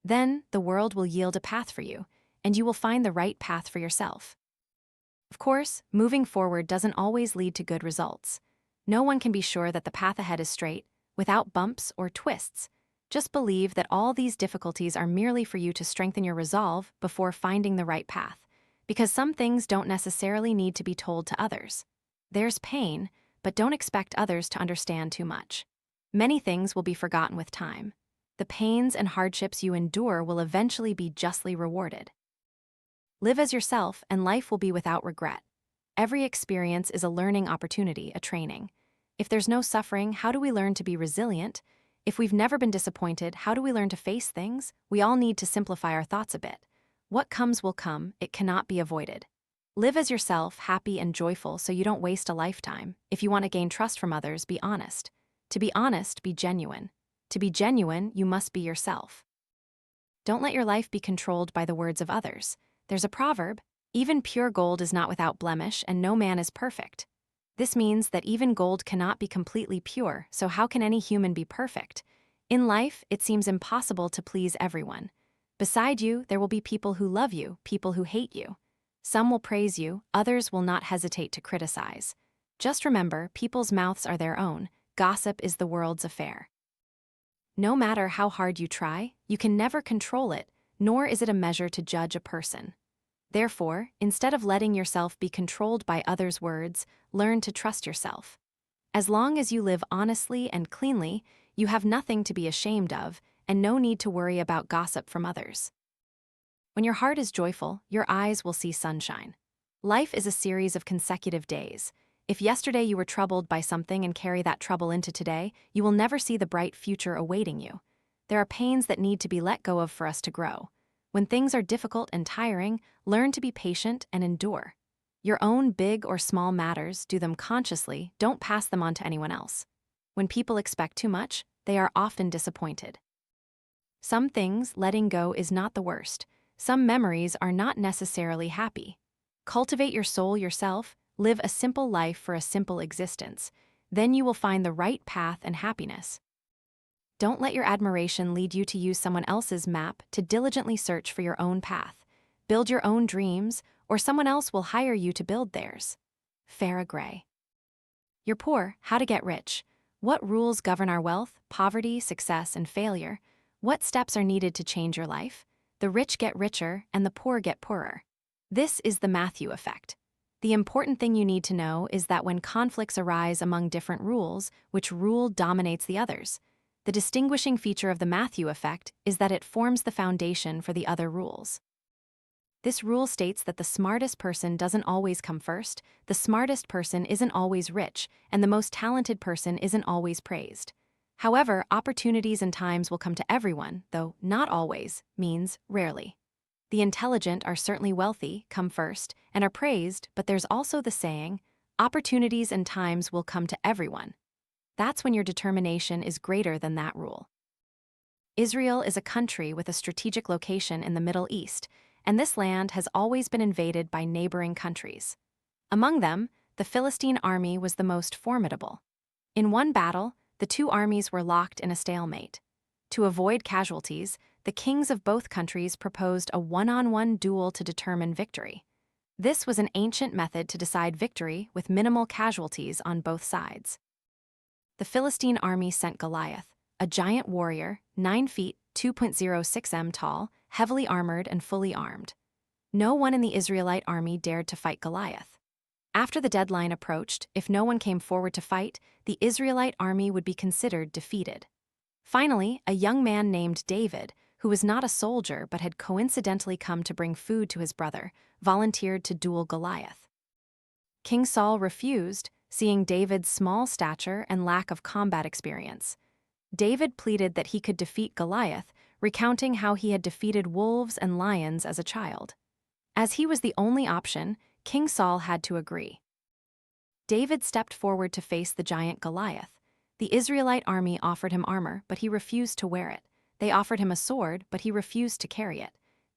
Then, the world will yield a path for you, and you will find the right path for yourself. Of course, moving forward doesn't always lead to good results. No one can be sure that the path ahead is straight, without bumps or twists. Just believe that all these difficulties are merely for you to strengthen your resolve before finding the right path. Because some things don't necessarily need to be told to others. There's pain, but don't expect others to understand too much. Many things will be forgotten with time. The pains and hardships you endure will eventually be justly rewarded. Live as yourself, and life will be without regret. Every experience is a learning opportunity, a training. If there's no suffering, how do we learn to be resilient? If we've never been disappointed, how do we learn to face things? We all need to simplify our thoughts a bit. What comes will come, it cannot be avoided. Live as yourself, happy and joyful, so you don't waste a lifetime. If you want to gain trust from others, be honest. To be honest, be genuine. To be genuine, you must be yourself. Don't let your life be controlled by the words of others. There's a proverb, even pure gold is not without blemish, and no man is perfect. This means that even gold cannot be completely pure, so how can any human be perfect? In life, it seems impossible to please everyone. Beside you, there will be people who love you, people who hate you. Some will praise you, others will not hesitate to criticize. Just remember, people's mouths are their own. Gossip is the world's affair. No matter how hard you try, you can never control it, nor is it a measure to judge a person. Therefore, instead of letting yourself be controlled by others' words, learn to trust yourself. As long as you live honestly and cleanly, you have nothing to be ashamed of, and no need to worry about gossip from others. When your heart is joyful, your eyes will see sunshine. Life is a series of consecutive days. If yesterday you were troubled by something and carry that trouble into today, you will never see the bright future awaiting you. There are pains that need to be let go of for us to grow. When things are difficult and tiring, learn to be patient and endure. Your own big or small matters, do them consciously, don't pass them on to anyone else. When people expect too much, they are often disappointed. Some things, letting go is not the worst. Some memories are not necessarily happy. Cultivate your soul yourself, live a simple life for a simple existence. Then you will find the right path and happiness. Don't let your admiration lead you to use someone else's map to diligently search for your own path. Build your own dreams, or someone else will hire you to build theirs. Farrah Gray. You're poor, how to get rich. What rules govern our wealth, poverty, success, and failure? What steps are needed to change your life? The rich get richer, and the poor get poorer. This is the Matthew effect. The important thing you need to know is that when conflicts arise among different rules, which rule dominates the others? The distinguishing feature of the Matthew effect is that it forms the foundation for the other rules. This rule states that the smartest person doesn't always come first, the smartest person isn't always rich, and the most talented person isn't always praised. However, opportunities and times will come to everyone, though not always means rarely. The intelligent are certainly wealthy, come first, and are praised, but there's also the saying, opportunities and times will come to everyone. That's when your determination is greater than that rule. Israel is a country with a strategic location in the Middle East, and this land has always been invaded by neighboring countries. Among them, the Philistine army was the most formidable. In one battle, the two armies were locked in a stalemate. To avoid casualties, the kings of both countries proposed a one-on-one duel to determine victory. This was an ancient method to decide victory with minimal casualties on both sides. The Philistine army sent Goliath, a giant warrior, 9 feet, 2.06 m tall, heavily armored and fully armed. No one in the Israelite army dared to fight Goliath. After the deadline approached, if no one came forward to fight, the Israelite army would be considered defeated. Finally, a young man named David, who was not a soldier but had coincidentally come to bring food to his brother, volunteered to duel Goliath. King Saul refused, seeing David's small stature and lack of combat experience. David pleaded that he could defeat Goliath, recounting how he had defeated wolves and lions as a child. As he was the only option, King Saul had to agree. David stepped forward to face the giant Goliath. The Israelite army offered him armor, but he refused to wear it. They offered him a sword, but he refused to carry it.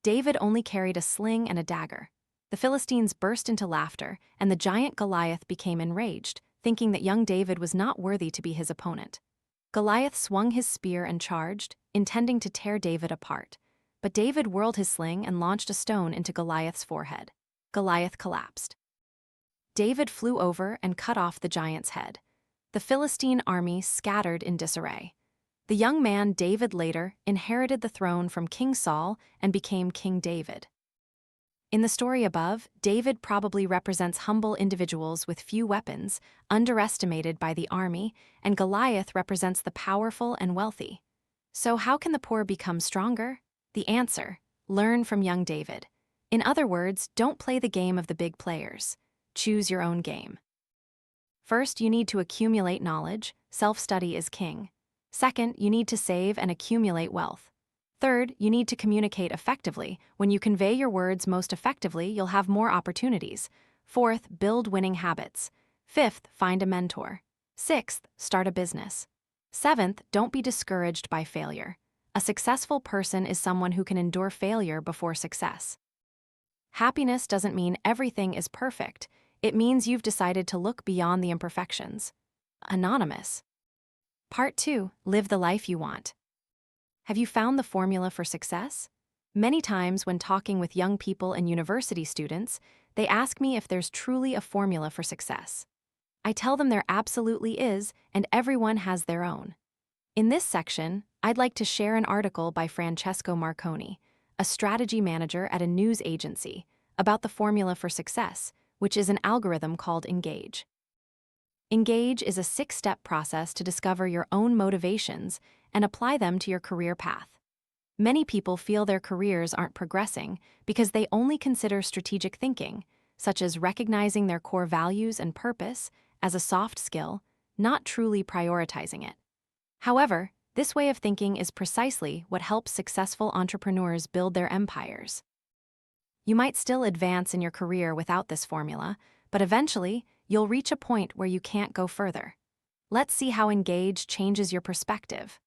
David only carried a sling and a dagger. The Philistines burst into laughter, and the giant Goliath became enraged, thinking that young David was not worthy to be his opponent. Goliath swung his spear and charged, intending to tear David apart. But David whirled his sling and launched a stone into Goliath's forehead. Goliath collapsed. David flew over and cut off the giant's head. The Philistine army scattered in disarray. The young man David later inherited the throne from King Saul and became King David. In the story above, David probably represents humble individuals with few weapons, underestimated by the army, and Goliath represents the powerful and wealthy. So how can the poor become stronger? The answer: learn from young David. In other words, don't play the game of the big players. Choose your own game. First, you need to accumulate knowledge. Self-study is king. Second, you need to save and accumulate wealth. Third, you need to communicate effectively. When you convey your words most effectively, you'll have more opportunities. Fourth, build winning habits. Fifth, find a mentor. Sixth, start a business. Seventh, don't be discouraged by failure. A successful person is someone who can endure failure before success. Happiness doesn't mean everything is perfect. It means you've decided to look beyond the imperfections. Anonymous. Part 2. Live the life you want. Have you found the formula for success? Many times when talking with young people and university students, they ask me if there's truly a formula for success. I tell them there absolutely is, and everyone has their own. In this section, I'd like to share an article by Francesco Marconi, a strategy manager at a news agency, about the formula for success, which is an algorithm called Engage. Engage is a 6-step process to discover your own motivations and apply them to your career path. Many people feel their careers aren't progressing because they only consider strategic thinking, such as recognizing their core values and purpose, as a soft skill, not truly prioritizing it. However, this way of thinking is precisely what helps successful entrepreneurs build their empires. You might still advance in your career without this formula, but eventually, you'll reach a point where you can't go further. Let's see how Engage changes your perspective.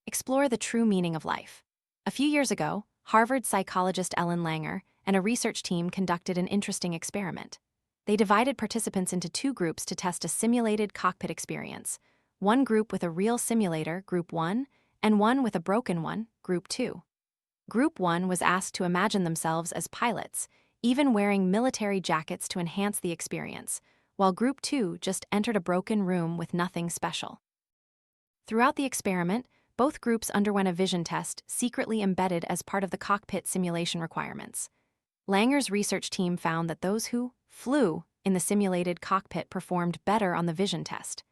Explore the true meaning of life. A few years ago, Harvard psychologist Ellen Langer and a research team conducted an interesting experiment. They divided participants into 2 groups to test a simulated cockpit experience. One group with a real simulator, Group 1, and one with a broken one, Group 2. Group 1 was asked to imagine themselves as pilots, even wearing military jackets to enhance the experience, while Group 2 just entered a broken room with nothing special. Throughout the experiment, both groups underwent a vision test secretly embedded as part of the cockpit simulation requirements. Langer's research team found that those who flew in the simulated cockpit performed better on the vision test.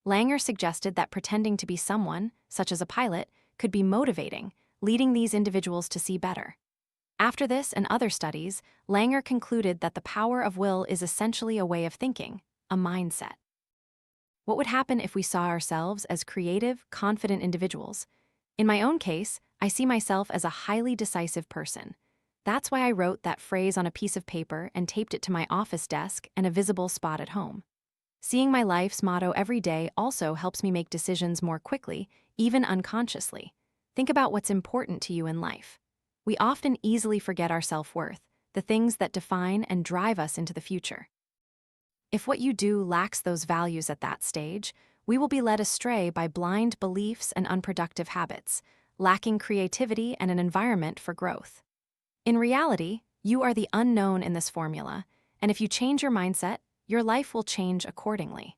Langer suggested that pretending to be someone, such as a pilot, could be motivating, leading these individuals to see better. After this and other studies, Langer concluded that the power of will is essentially a way of thinking, a mindset. What would happen if we saw ourselves as creative, confident individuals? In my own case, I see myself as a highly decisive person. That's why I wrote that phrase on a piece of paper and taped it to my office desk and a visible spot at home. Seeing my life's motto every day also helps me make decisions more quickly, even unconsciously. Think about what's important to you in life. We often easily forget our self-worth, the things that define and drive us into the future. If what you do lacks those values at that stage, we will be led astray by blind beliefs and unproductive habits, lacking creativity and an environment for growth. In reality, you are the unknown in this formula, and if you change your mindset, your life will change accordingly.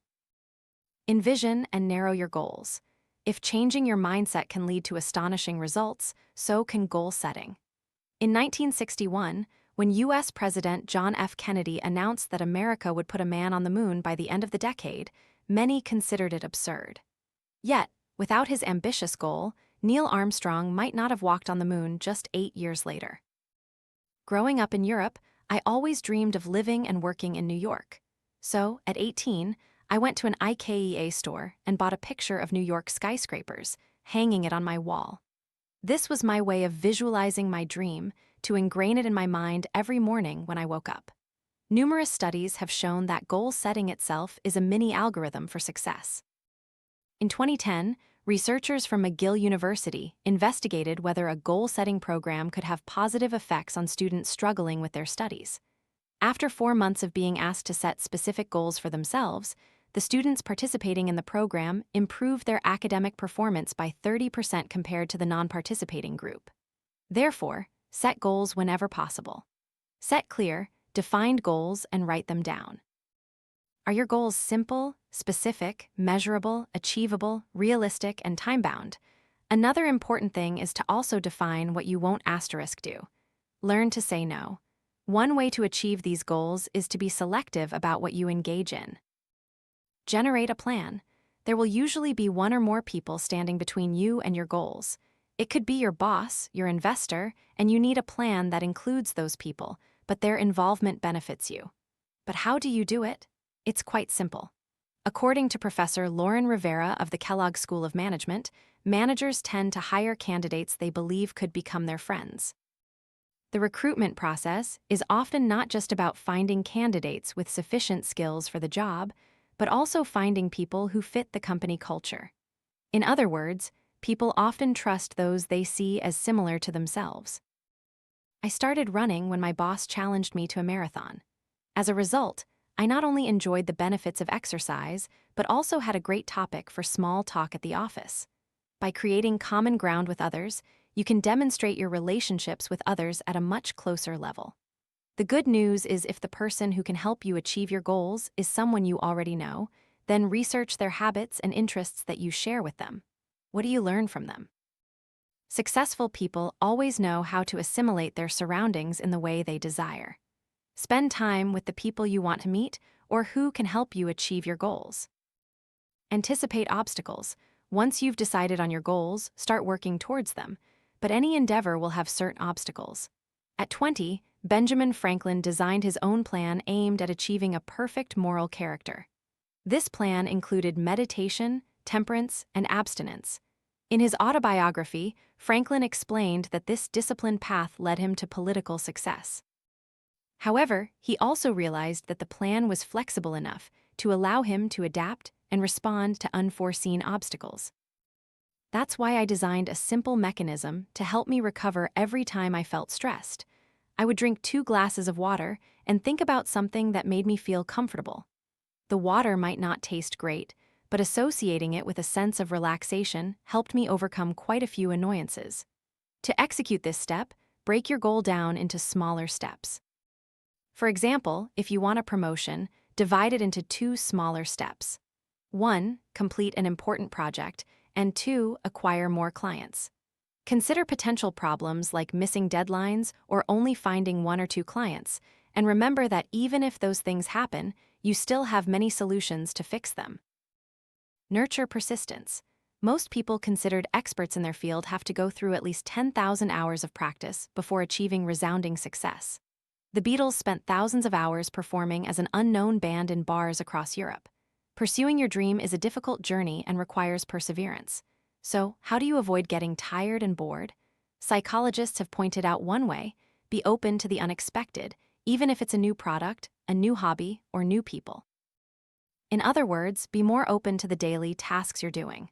Envision and narrow your goals. If changing your mindset can lead to astonishing results, so can goal setting. In 1961, when U.S. President John F. Kennedy announced that America would put a man on the moon by the end of the decade, many considered it absurd. Yet, without his ambitious goal, Neil Armstrong might not have walked on the moon just 8 years later. Growing up in Europe, I always dreamed of living and working in New York. So, at 18, I went to an IKEA store and bought a picture of New York skyscrapers, hanging it on my wall. This was my way of visualizing my dream to ingrain it in my mind every morning when I woke up. Numerous studies have shown that goal setting itself is a mini algorithm for success. In 2010, researchers from McGill University investigated whether a goal-setting program could have positive effects on students struggling with their studies. After 4 months of being asked to set specific goals for themselves, the students participating in the program improved their academic performance by 30% compared to the non-participating group. Therefore, set goals whenever possible. Set clear, defined goals and write them down. Are your goals simple, specific, measurable, achievable, realistic, and time-bound? Another important thing is to also define what you won't do. Learn to say no. One way to achieve these goals is to be selective about what you engage in. Generate a plan. There will usually be one or more people standing between you and your goals. It could be your boss, your investor, and you need a plan that includes those people, but their involvement benefits you. But how do you do it? It's quite simple. According to Professor Lauren Rivera of the Kellogg School of Management, managers tend to hire candidates they believe could become their friends. The recruitment process is often not just about finding candidates with sufficient skills for the job, but also finding people who fit the company culture. In other words, people often trust those they see as similar to themselves. I started running when my boss challenged me to a marathon. As a result, I not only enjoyed the benefits of exercise, but also had a great topic for small talk at the office. By creating common ground with others, you can demonstrate your relationships with others at a much closer level. The good news is if the person who can help you achieve your goals is someone you already know, then research their habits and interests that you share with them. What do you learn from them? Successful people always know how to assimilate their surroundings in the way they desire. Spend time with the people you want to meet or who can help you achieve your goals. Anticipate obstacles. Once you've decided on your goals, start working towards them, but any endeavor will have certain obstacles. At 20, Benjamin Franklin designed his own plan aimed at achieving a perfect moral character. This plan included meditation, temperance, and abstinence. In his autobiography, Franklin explained that this disciplined path led him to political success. However, he also realized that the plan was flexible enough to allow him to adapt and respond to unforeseen obstacles. That's why I designed a simple mechanism to help me recover every time I felt stressed. I would drink 2 glasses of water and think about something that made me feel comfortable. The water might not taste great, but associating it with a sense of relaxation helped me overcome quite a few annoyances. To execute this step, break your goal down into smaller steps. For example, if you want a promotion, divide it into 2 smaller steps. 1, complete an important project, and 2, acquire more clients. Consider potential problems like missing deadlines or only finding 1 or 2 clients, and remember that even if those things happen, you still have many solutions to fix them. Nurture persistence. Most people considered experts in their field have to go through at least 10,000 hours of practice before achieving resounding success. The Beatles spent thousands of hours performing as an unknown band in bars across Europe. Pursuing your dream is a difficult journey and requires perseverance. So, how do you avoid getting tired and bored? Psychologists have pointed out one way: be open to the unexpected, even if it's a new product, a new hobby, or new people. In other words, be more open to the daily tasks you're doing.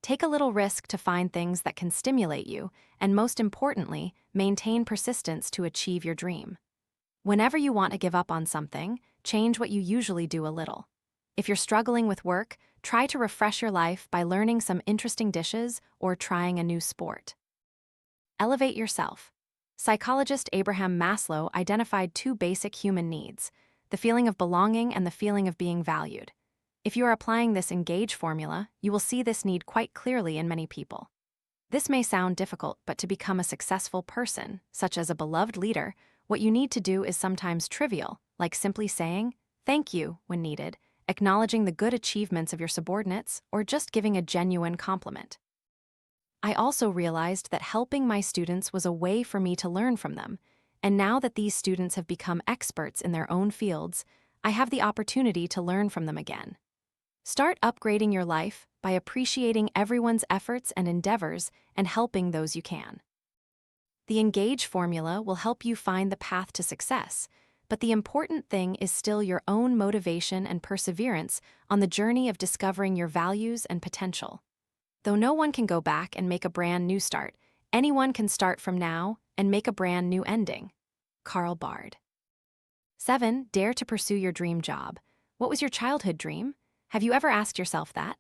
Take a little risk to find things that can stimulate you, and most importantly, maintain persistence to achieve your dream. Whenever you want to give up on something, change what you usually do a little. If you're struggling with work, try to refresh your life by learning some interesting dishes or trying a new sport. Elevate yourself. Psychologist Abraham Maslow identified 2 basic human needs: the feeling of belonging and the feeling of being valued. If you are applying this ENGAGE formula, you will see this need quite clearly in many people. This may sound difficult, but to become a successful person, such as a beloved leader, what you need to do is sometimes trivial, like simply saying thank you when needed, acknowledging the good achievements of your subordinates, or just giving a genuine compliment. I also realized that helping my students was a way for me to learn from them, and now that these students have become experts in their own fields, I have the opportunity to learn from them again. Start upgrading your life by appreciating everyone's efforts and endeavors and helping those you can. The ENGAGE formula will help you find the path to success, but the important thing is still your own motivation and perseverance on the journey of discovering your values and potential. Though no one can go back and make a brand new start, anyone can start from now and make a brand new ending. Carl Bard. 7. Dare to pursue your dream job. What was your childhood dream? Have you ever asked yourself that?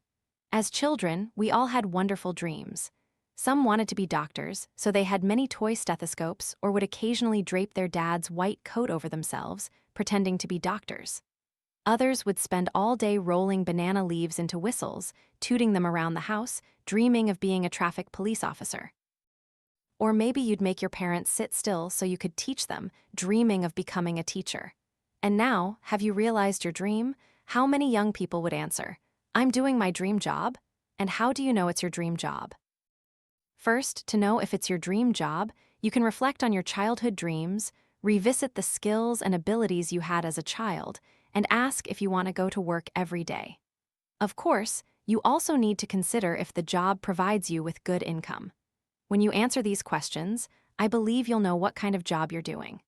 As children, we all had wonderful dreams. Some wanted to be doctors, so they had many toy stethoscopes or would occasionally drape their dad's white coat over themselves, pretending to be doctors. Others would spend all day rolling banana leaves into whistles, tooting them around the house, dreaming of being a traffic police officer. Or maybe you'd make your parents sit still so you could teach them, dreaming of becoming a teacher. And now, have you realized your dream? How many young people would answer, "I'm doing my dream job"? And how do you know it's your dream job? First, to know if it's your dream job, you can reflect on your childhood dreams, revisit the skills and abilities you had as a child, and ask if you want to go to work every day. Of course, you also need to consider if the job provides you with good income. When you answer these questions, I believe you'll know what kind of job you're doing.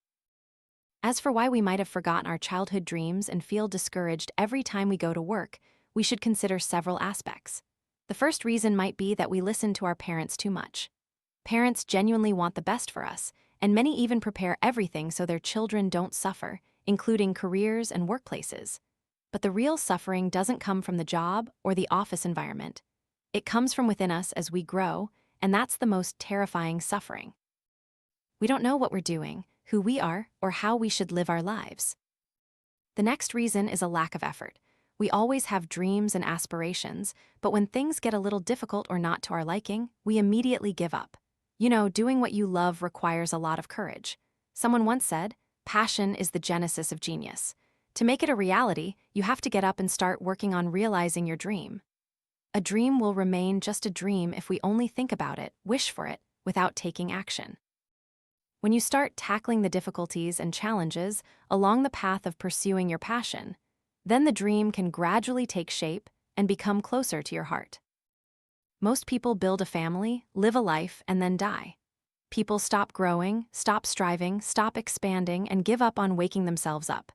As for why we might have forgotten our childhood dreams and feel discouraged every time we go to work, we should consider several aspects. The first reason might be that we listen to our parents too much. Parents genuinely want the best for us, and many even prepare everything so their children don't suffer, including careers and workplaces. But the real suffering doesn't come from the job or the office environment. It comes from within us as we grow, and that's the most terrifying suffering. We don't know what we're doing, who we are, or how we should live our lives. The next reason is a lack of effort. We always have dreams and aspirations, but when things get a little difficult or not to our liking, we immediately give up. Doing what you love requires a lot of courage. Someone once said, "Passion is the genesis of genius." To make it a reality, you have to get up and start working on realizing your dream. A dream will remain just a dream if we only think about it, wish for it, without taking action. When you start tackling the difficulties and challenges along the path of pursuing your passion, then the dream can gradually take shape and become closer to your heart. Most people build a family, live a life, and then die. People stop growing, stop striving, stop expanding, and give up on waking themselves up.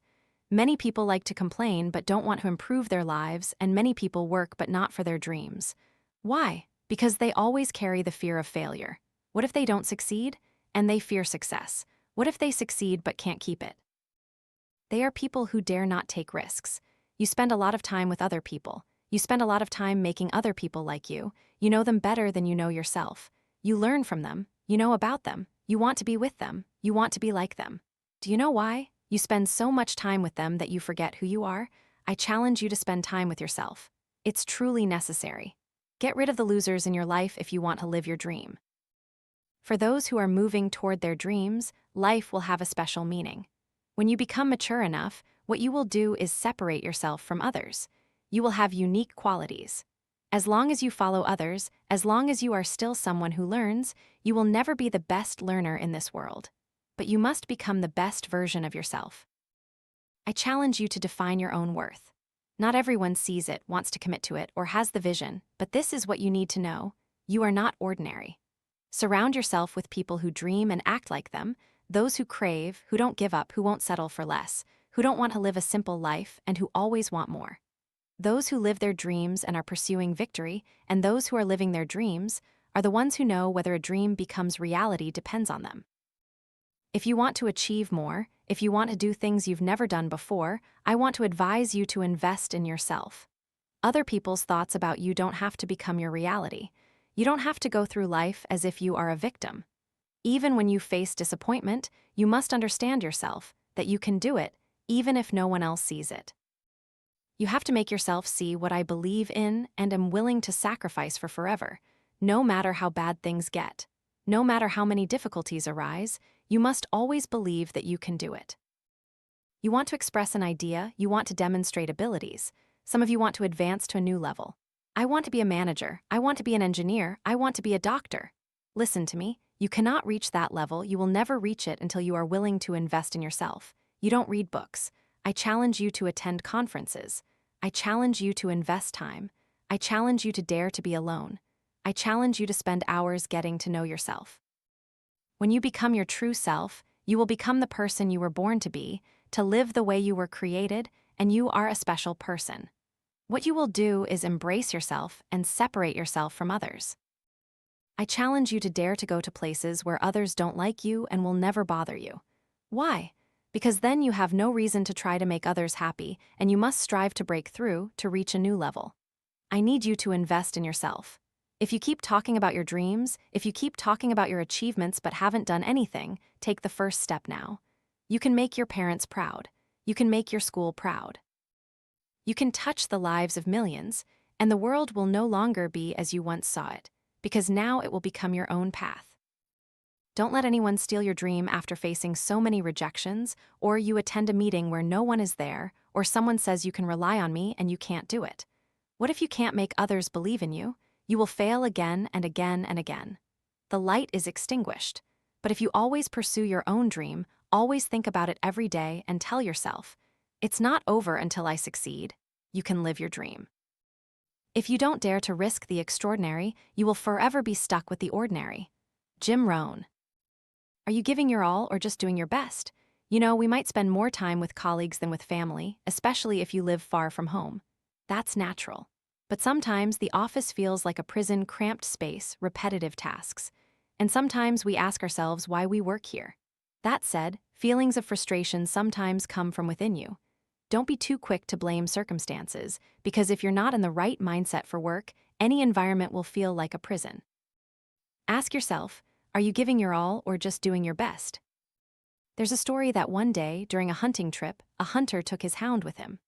Many people like to complain but don't want to improve their lives, and many people work but not for their dreams. Why? Because they always carry the fear of failure. What if they don't succeed? And they fear success. What if they succeed but can't keep it? They are people who dare not take risks. You spend a lot of time with other people. You spend a lot of time making other people like you. You know them better than you know yourself. You learn from them. You know about them. You want to be with them. You want to be like them. Do you know why? You spend so much time with them that you forget who you are. I challenge you to spend time with yourself. It's truly necessary. Get rid of the losers in your life if you want to live your dream. For those who are moving toward their dreams, life will have a special meaning. When you become mature enough, what you will do is separate yourself from others. You will have unique qualities. As long as you follow others, as long as you are still someone who learns, you will never be the best learner in this world. But you must become the best version of yourself. I challenge you to define your own worth. Not everyone sees it, wants to commit to it, or has the vision, but this is what you need to know. You are not ordinary. Surround yourself with people who dream and act like them, those who crave, who don't give up, who won't settle for less, who don't want to live a simple life, and who always want more. Those who live their dreams and are pursuing victory, and those who are living their dreams, are the ones who know whether a dream becomes reality depends on them. If you want to achieve more, if you want to do things you've never done before, I want to advise you to invest in yourself. Other people's thoughts about you don't have to become your reality. You don't have to go through life as if you are a victim. Even when you face disappointment, you must understand yourself, that you can do it, even if no one else sees it. You have to make yourself see what I believe in and am willing to sacrifice for forever, no matter how bad things get. No matter how many difficulties arise, you must always believe that you can do it. You want to express an idea, you want to demonstrate abilities. Some of you want to advance to a new level. I want to be a manager, I want to be an engineer, I want to be a doctor. Listen to me, you cannot reach that level, you will never reach it until you are willing to invest in yourself. You don't read books. I challenge you to attend conferences. I challenge you to invest time. I challenge you to dare to be alone. I challenge you to spend hours getting to know yourself. When you become your true self, you will become the person you were born to live the way you were created, and you are a special person. What you will do is embrace yourself and separate yourself from others. I challenge you to dare to go to places where others don't like you and will never bother you. Why? Because then you have no reason to try to make others happy, and you must strive to break through to reach a new level. I need you to invest in yourself. If you keep talking about your dreams, if you keep talking about your achievements but haven't done anything, take the first step now. You can make your parents proud. You can make your school proud. You can touch the lives of millions, and the world will no longer be as you once saw it, because now it will become your own path. Don't let anyone steal your dream after facing so many rejections, or you attend a meeting where no one is there, or someone says you can rely on me and you can't do it. What if you can't make others believe in you? You will fail again and again and again. The light is extinguished. But if you always pursue your own dream, always think about it every day and tell yourself, it's not over until I succeed. You can live your dream. If you don't dare to risk the extraordinary, you will forever be stuck with the ordinary. Jim Rohn. Are you giving your all or just doing your best? You know, we might spend more time with colleagues than with family, especially if you live far from home. That's natural. But sometimes the office feels like a prison, cramped space, repetitive tasks. And sometimes we ask ourselves why we work here. That said, feelings of frustration sometimes come from within you. Don't be too quick to blame circumstances, because if you're not in the right mindset for work, any environment will feel like a prison. Ask yourself, are you giving your all or just doing your best? There's a story that one day, during a hunting trip, a hunter took his hound with him.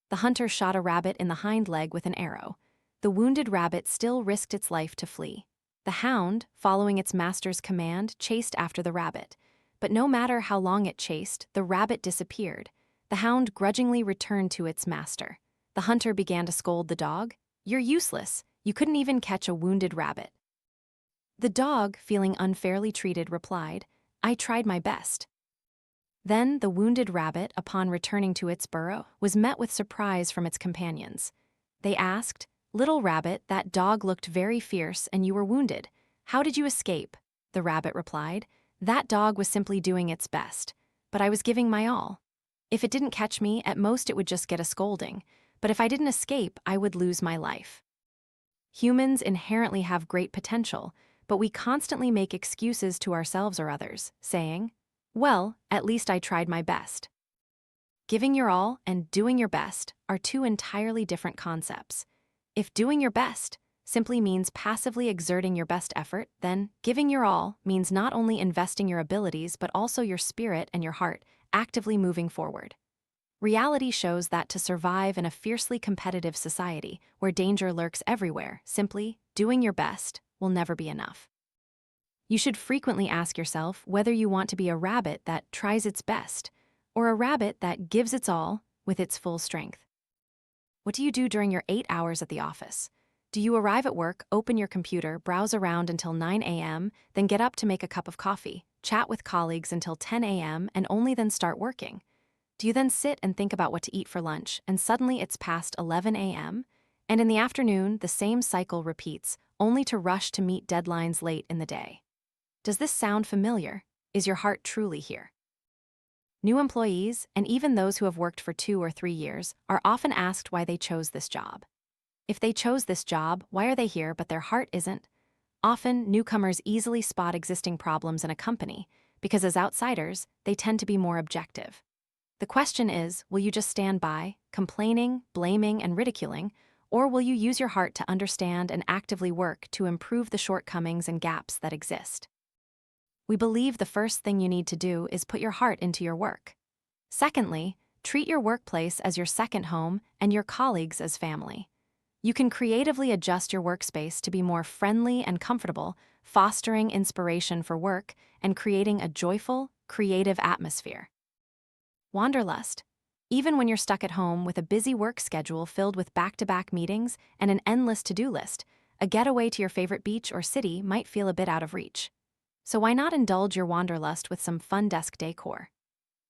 The hunter shot a rabbit in the hind leg with an arrow. The wounded rabbit still risked its life to flee. The hound, following its master's command, chased after the rabbit. But no matter how long it chased, the rabbit disappeared. The hound grudgingly returned to its master. The hunter began to scold the dog. "You're useless. You couldn't even catch a wounded rabbit." The dog, feeling unfairly treated, replied, "I tried my best." Then the wounded rabbit, upon returning to its burrow, was met with surprise from its companions. They asked, "Little rabbit, that dog looked very fierce and you were wounded. How did you escape?" The rabbit replied, "That dog was simply doing its best, but I was giving my all. If it didn't catch me, at most it would just get a scolding, but if I didn't escape, I would lose my life." Humans inherently have great potential, but we constantly make excuses to ourselves or others, saying, "Well, at least I tried my best." Giving your all and doing your best are two entirely different concepts. If doing your best simply means passively exerting your best effort, then giving your all means not only investing your abilities but also your spirit and your heart, actively moving forward. Reality shows that to survive in a fiercely competitive society where danger lurks everywhere, simply doing your best will never be enough. You should frequently ask yourself whether you want to be a rabbit that tries its best or a rabbit that gives its all with its full strength. What do you do during your 8 hours at the office? Do you arrive at work, open your computer, browse around until 9 a.m., then get up to make a cup of coffee, chat with colleagues until 10 a.m., and only then start working? Do you then sit and think about what to eat for lunch, and suddenly it's past 11 a.m.? And in the afternoon, the same cycle repeats, only to rush to meet deadlines late in the day. Does this sound familiar? Is your heart truly here? New employees, and even those who have worked for 2 or 3 years, are often asked why they chose this job. If they chose this job, why are they here but their heart isn't? Often, newcomers easily spot existing problems in a company, because as outsiders, they tend to be more objective. The question is, will you just stand by, complaining, blaming, and ridiculing, or will you use your heart to understand and actively work to improve the shortcomings and gaps that exist? We believe the first thing you need to do is put your heart into your work. Secondly, treat your workplace as your second home and your colleagues as family. You can creatively adjust your workspace to be more friendly and comfortable, fostering inspiration for work and creating a joyful, creative atmosphere. Wanderlust. Even when you're stuck at home with a busy work schedule filled with back-to-back meetings and an endless to-do list, a getaway to your favorite beach or city might feel a bit out of reach. So why not indulge your wanderlust with some fun desk decor?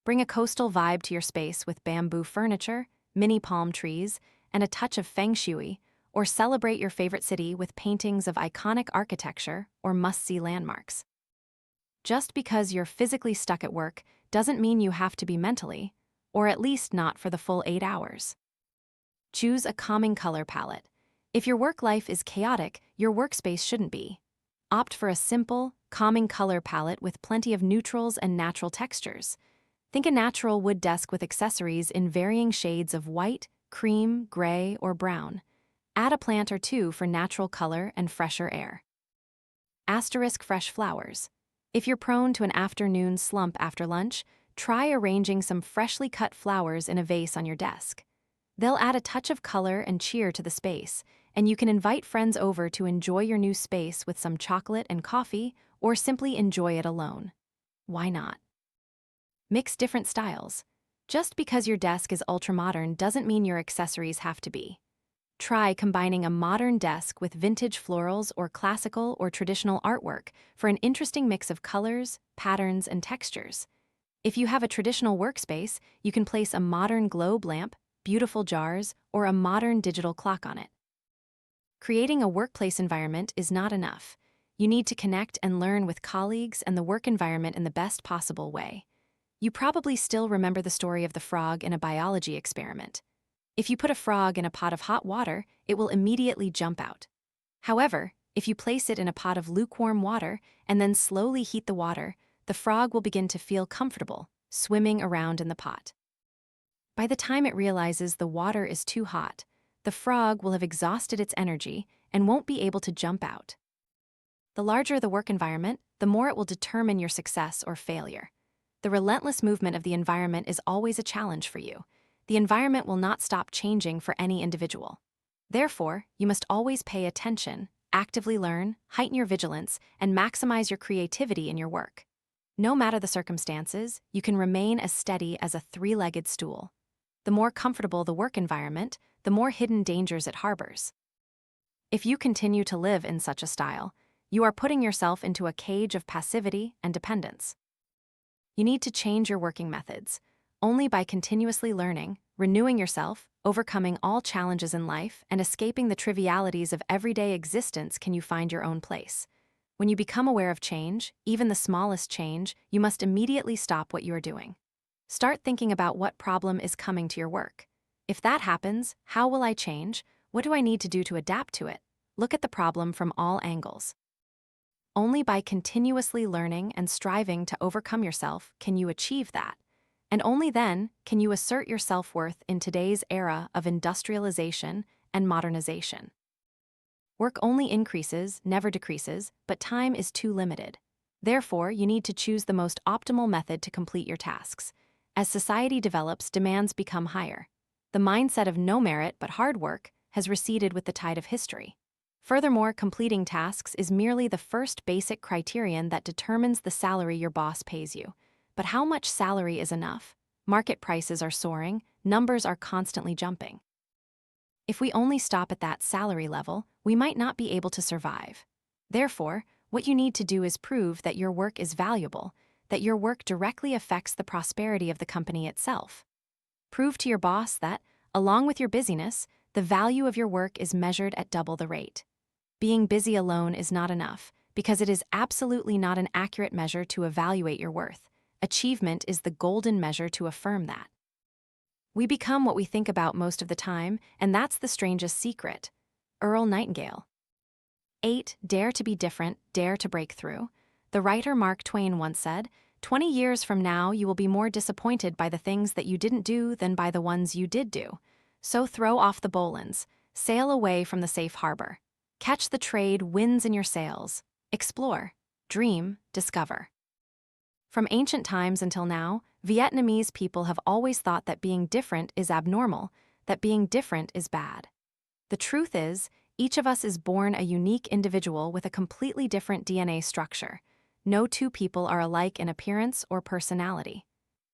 Bring a coastal vibe to your space with bamboo furniture, mini palm trees, and a touch of feng shui, or celebrate your favorite city with paintings of iconic architecture or must-see landmarks. Just because you're physically stuck at work doesn't mean you have to be mentally, or at least not for the full 8 hours. Choose a calming color palette. If your work life is chaotic, your workspace shouldn't be. Opt for a simple, calming color palette with plenty of neutrals and natural textures. Think a natural wood desk with accessories in varying shades of white, cream, gray, or brown. Add a plant or two for natural color and fresher air. Asterisk fresh flowers. If you're prone to an afternoon slump after lunch, try arranging some freshly cut flowers in a vase on your desk. They'll add a touch of color and cheer to the space, and you can invite friends over to enjoy your new space with some chocolate and coffee, or simply enjoy it alone. Why not? Mix different styles. Just because your desk is ultra-modern doesn't mean your accessories have to be. Try combining a modern desk with vintage florals or classical or traditional artwork for an interesting mix of colors, patterns, and textures. If you have a traditional workspace, you can place a modern globe lamp, beautiful jars, or a modern digital clock on it. Creating a workplace environment is not enough. You need to connect and learn with colleagues and the work environment in the best possible way. You probably still remember the story of the frog in a biology experiment. If you put a frog in a pot of hot water, it will immediately jump out. However, if you place it in a pot of lukewarm water and then slowly heat the water, the frog will begin to feel comfortable, swimming around in the pot. By the time it realizes the water is too hot, the frog will have exhausted its energy and won't be able to jump out. The larger the work environment, the more it will determine your success or failure. The relentless movement of the environment is always a challenge for you. The environment will not stop changing for any individual. Therefore, you must always pay attention, actively learn, heighten your vigilance, and maximize your creativity in your work. No matter the circumstances, you can remain as steady as a three-legged stool. The more comfortable the work environment, the more hidden dangers it harbors. If you continue to live in such a style, you are putting yourself into a cage of passivity and dependence. You need to change your working methods. Only by continuously learning, renewing yourself, overcoming all challenges in life, and escaping the trivialities of everyday existence can you find your own place. When you become aware of change, even the smallest change, you must immediately stop what you are doing. Start thinking about what problem is coming to your work. If that happens, how will I change? What do I need to do to adapt to it? Look at the problem from all angles. Only by continuously learning and striving to overcome yourself can you achieve that. And only then can you assert your self-worth in today's era of industrialization and modernization. Work only increases, never decreases, but time is too limited. Therefore, you need to choose the most optimal method to complete your tasks. As society develops, demands become higher. The mindset of no merit but hard work has receded with the tide of history. Furthermore, completing tasks is merely the first basic criterion that determines the salary your boss pays you. But how much salary is enough? Market prices are soaring, numbers are constantly jumping. If we only stop at that salary level, we might not be able to survive. Therefore, what you need to do is prove that your work is valuable, that your work directly affects the prosperity of the company itself. Prove to your boss that, along with your busyness, the value of your work is measured at double the rate. Being busy alone is not enough, because it is absolutely not an accurate measure to evaluate your worth. Achievement is the golden measure to affirm that. We become what we think about most of the time, and that's the strangest secret. Earl Nightingale. 8. Dare to be different, dare to break through. The writer Mark Twain once said, 20 years from now you will be more disappointed by the things that you didn't do than by the ones you did do. So throw off the bowlines, sail away from the safe harbor. Catch the trade winds in your sails. Explore, dream, discover. From ancient times until now, Vietnamese people have always thought that being different is abnormal, that being different is bad. The truth is, each of us is born a unique individual with a completely different DNA structure. No two people are alike in appearance or personality.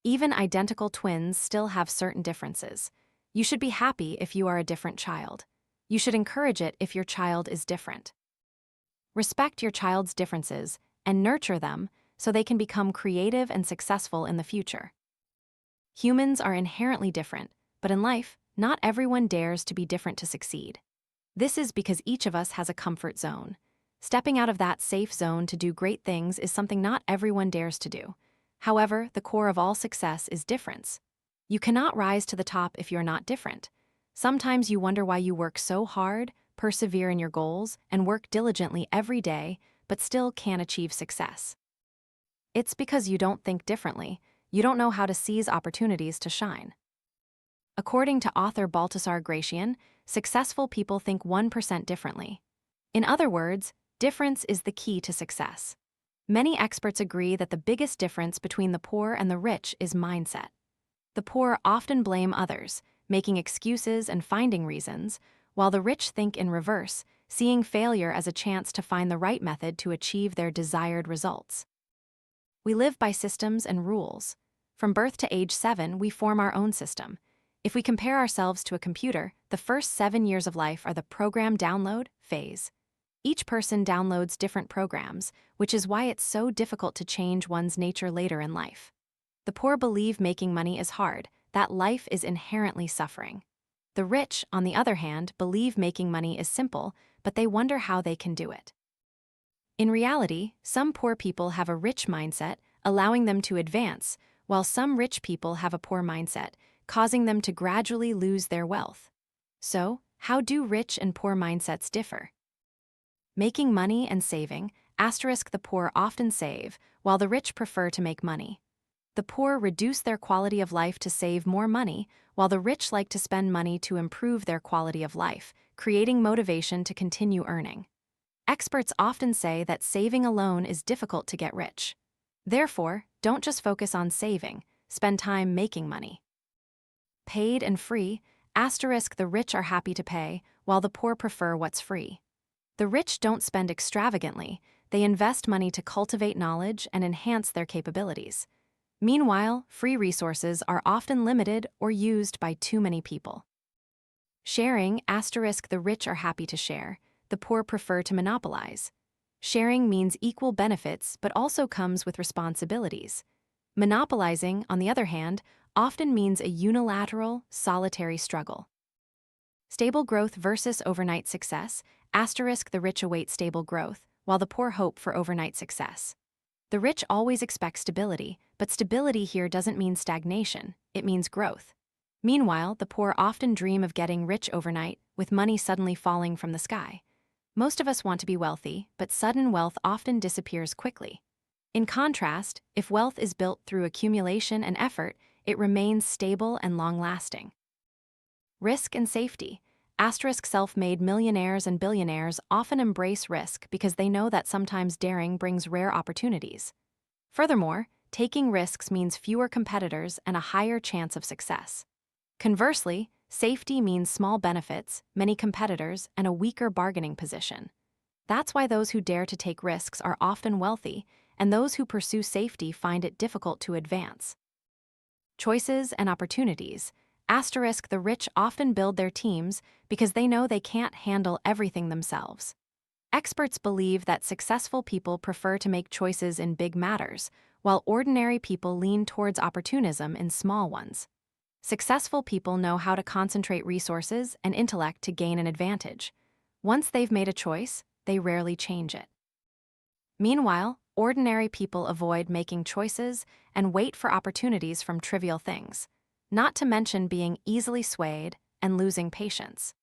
Even identical twins still have certain differences. You should be happy if you are a different child. You should encourage it if your child is different. Respect your child's differences and nurture them so they can become creative and successful in the future. Humans are inherently different, but in life, not everyone dares to be different to succeed. This is because each of us has a comfort zone. Stepping out of that safe zone to do great things is something not everyone dares to do. However, the core of all success is difference. You cannot rise to the top if you're not different. Sometimes you wonder why you work so hard, persevere in your goals, and work diligently every day, but still can't achieve success. It's because you don't think differently. You don't know how to seize opportunities to shine. According to author Baltasar Gracian, successful people think 1% differently. In other words, difference is the key to success. Many experts agree that the biggest difference between the poor and the rich is mindset. The poor often blame others, making excuses and finding reasons, while the rich think in reverse, seeing failure as a chance to find the right method to achieve their desired results. We live by systems and rules. From birth to age 7, we form our own system. If we compare ourselves to a computer, the first 7 years of life are the program download phase. Each person downloads different programs, which is why it's so difficult to change one's nature later in life. The poor believe making money is hard, that life is inherently suffering. The rich, on the other hand, believe making money is simple, but they wonder how they can do it. In reality, some poor people have a rich mindset, allowing them to advance, while some rich people have a poor mindset, causing them to gradually lose their wealth. So, how do rich and poor mindsets differ? Making money and saving, the poor often save, while the rich prefer to make money. The poor reduce their quality of life to save more money, while the rich like to spend money to improve their quality of life, creating motivation to continue earning. Experts often say that saving alone is difficult to get rich. Therefore, don't just focus on saving, spend time making money. Paid and free, the rich are happy to pay, while the poor prefer what's free. The rich don't spend extravagantly, they invest money to cultivate knowledge and enhance their capabilities. Meanwhile, free resources are often limited or used by too many people. Sharing, the rich are happy to share, the poor prefer to monopolize. Sharing means equal benefits but also comes with responsibilities. Monopolizing, on the other hand, often means a unilateral, solitary struggle. Stable growth versus overnight success, the rich await stable growth, while the poor hope for overnight success. The rich always expect stability, but stability here doesn't mean stagnation, it means growth. Meanwhile, the poor often dream of getting rich overnight, with money suddenly falling from the sky. Most of us want to be wealthy, but sudden wealth often disappears quickly. In contrast, if wealth is built through accumulation and effort, it remains stable and long-lasting. Risk and safety. Self-made millionaires and billionaires often embrace risk because they know that sometimes daring brings rare opportunities. Furthermore, taking risks means fewer competitors and a higher chance of success. Conversely, safety means small benefits, many competitors, and a weaker bargaining position. That's why those who dare to take risks are often wealthy, and those who pursue safety find it difficult to advance. Choices and opportunities. The rich often build their teams because they know they can't handle everything themselves. Experts believe that successful people prefer to make choices in big matters, while ordinary people lean towards opportunism in small ones. Successful people know how to concentrate resources and intellect to gain an advantage. Once they've made a choice, they rarely change it. Meanwhile, ordinary people avoid making choices and wait for opportunities from trivial things, not to mention being easily swayed and losing patience.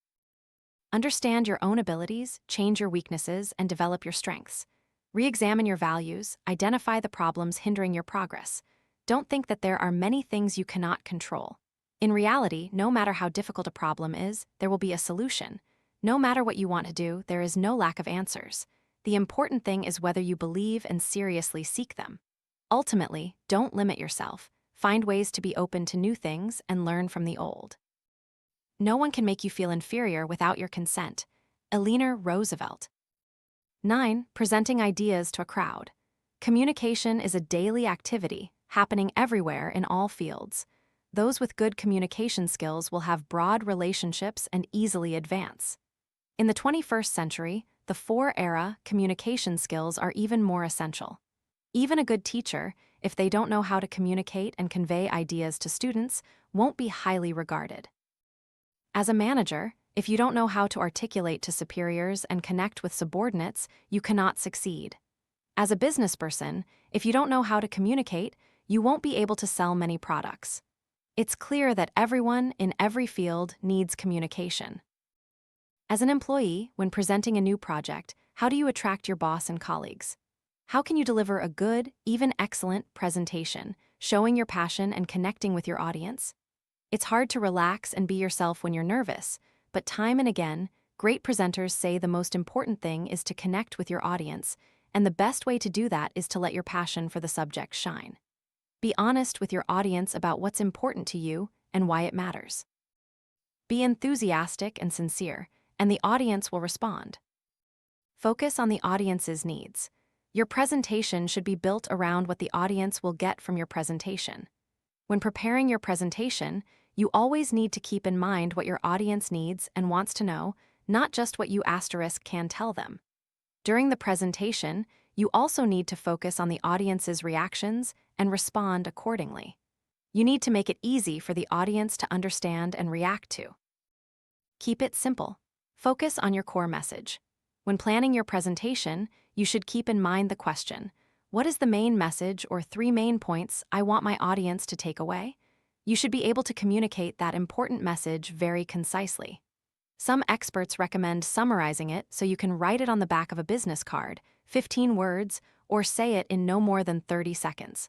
Understand your own abilities, change your weaknesses, and develop your strengths. Re-examine your values, identify the problems hindering your progress. Don't think that there are many things you cannot control. In reality, no matter how difficult a problem is, there will be a solution. No matter what you want to do, there is no lack of answers. The important thing is whether you believe and seriously seek them. Ultimately, don't limit yourself. Find ways to be open to new things and learn from the old. No one can make you feel inferior without your consent. Eleanor Roosevelt. 9. Presenting ideas to a crowd. Communication is a daily activity, happening everywhere in all fields. Those with good communication skills will have broad relationships and easily advance. In the 21st century, the 4-era communication skills are even more essential. Even a good teacher, if they don't know how to communicate and convey ideas to students, won't be highly regarded. As a manager, if you don't know how to articulate to superiors and connect with subordinates, you cannot succeed. As a businessperson, if you don't know how to communicate, you won't be able to sell many products. It's clear that everyone in every field needs communication. As an employee, when presenting a new project, how do you attract your boss and colleagues? How can you deliver a good, even excellent, presentation, showing your passion and connecting with your audience? It's hard to relax and be yourself when you're nervous, but time and again, great presenters say the most important thing is to connect with your audience, and the best way to do that is to let your passion for the subject shine. Be honest with your audience about what's important to you and why it matters. Be enthusiastic and sincere, and the audience will respond. Focus on the audience's needs. Your presentation should be built around what the audience will get from your presentation. When preparing your presentation, you always need to keep in mind what your audience needs and wants to know, not just what you can tell them. During the presentation, you also need to focus on the audience's reactions and respond accordingly. You need to make it easy for the audience to understand and react to. Keep it simple. Focus on your core message. When planning your presentation, you should keep in mind the question, what is the main message or 3 main points I want my audience to take away? You should be able to communicate that important message very concisely. Some experts recommend summarizing it so you can write it on the back of a business card, 15 words, or say it in no more than 30 seconds.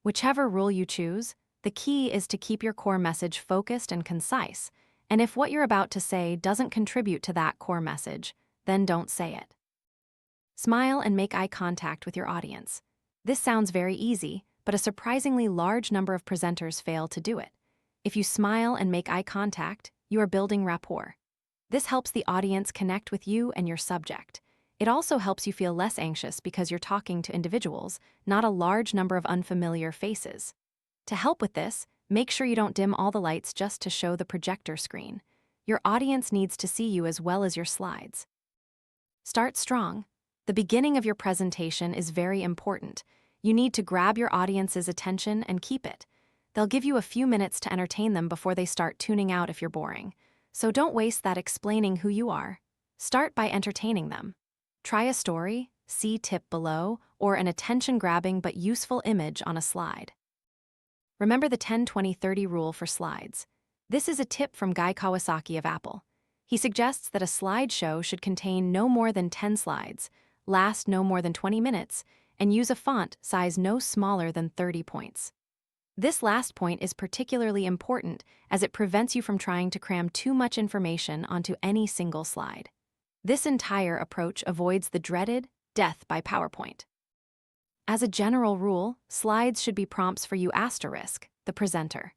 Whichever rule you choose, the key is to keep your core message focused and concise, and if what you're about to say doesn't contribute to that core message, then don't say it. Smile and make eye contact with your audience. This sounds very easy, but a surprisingly large number of presenters fail to do it. If you smile and make eye contact, you are building rapport. This helps the audience connect with you and your subject. It also helps you feel less anxious because you're talking to individuals, not a large number of unfamiliar faces. To help with this, make sure you don't dim all the lights just to show the projector screen. Your audience needs to see you as well as your slides. Start strong. The beginning of your presentation is very important. You need to grab your audience's attention and keep it. They'll give you a few minutes to entertain them before they start tuning out if you're boring. So don't waste that explaining who you are. Start by entertaining them. Try a story, see tip below, or an attention-grabbing but useful image on a slide. Remember the 10-20-30 rule for slides. This is a tip from Guy Kawasaki of Apple. He suggests that a slideshow should contain no more than 10 slides, last no more than 20 minutes, and use a font size no smaller than 30 points. This last point is particularly important as it prevents you from trying to cram too much information onto any single slide. This entire approach avoids the dreaded death by PowerPoint. As a general rule, slides should be prompts for you asterisk, the presenter.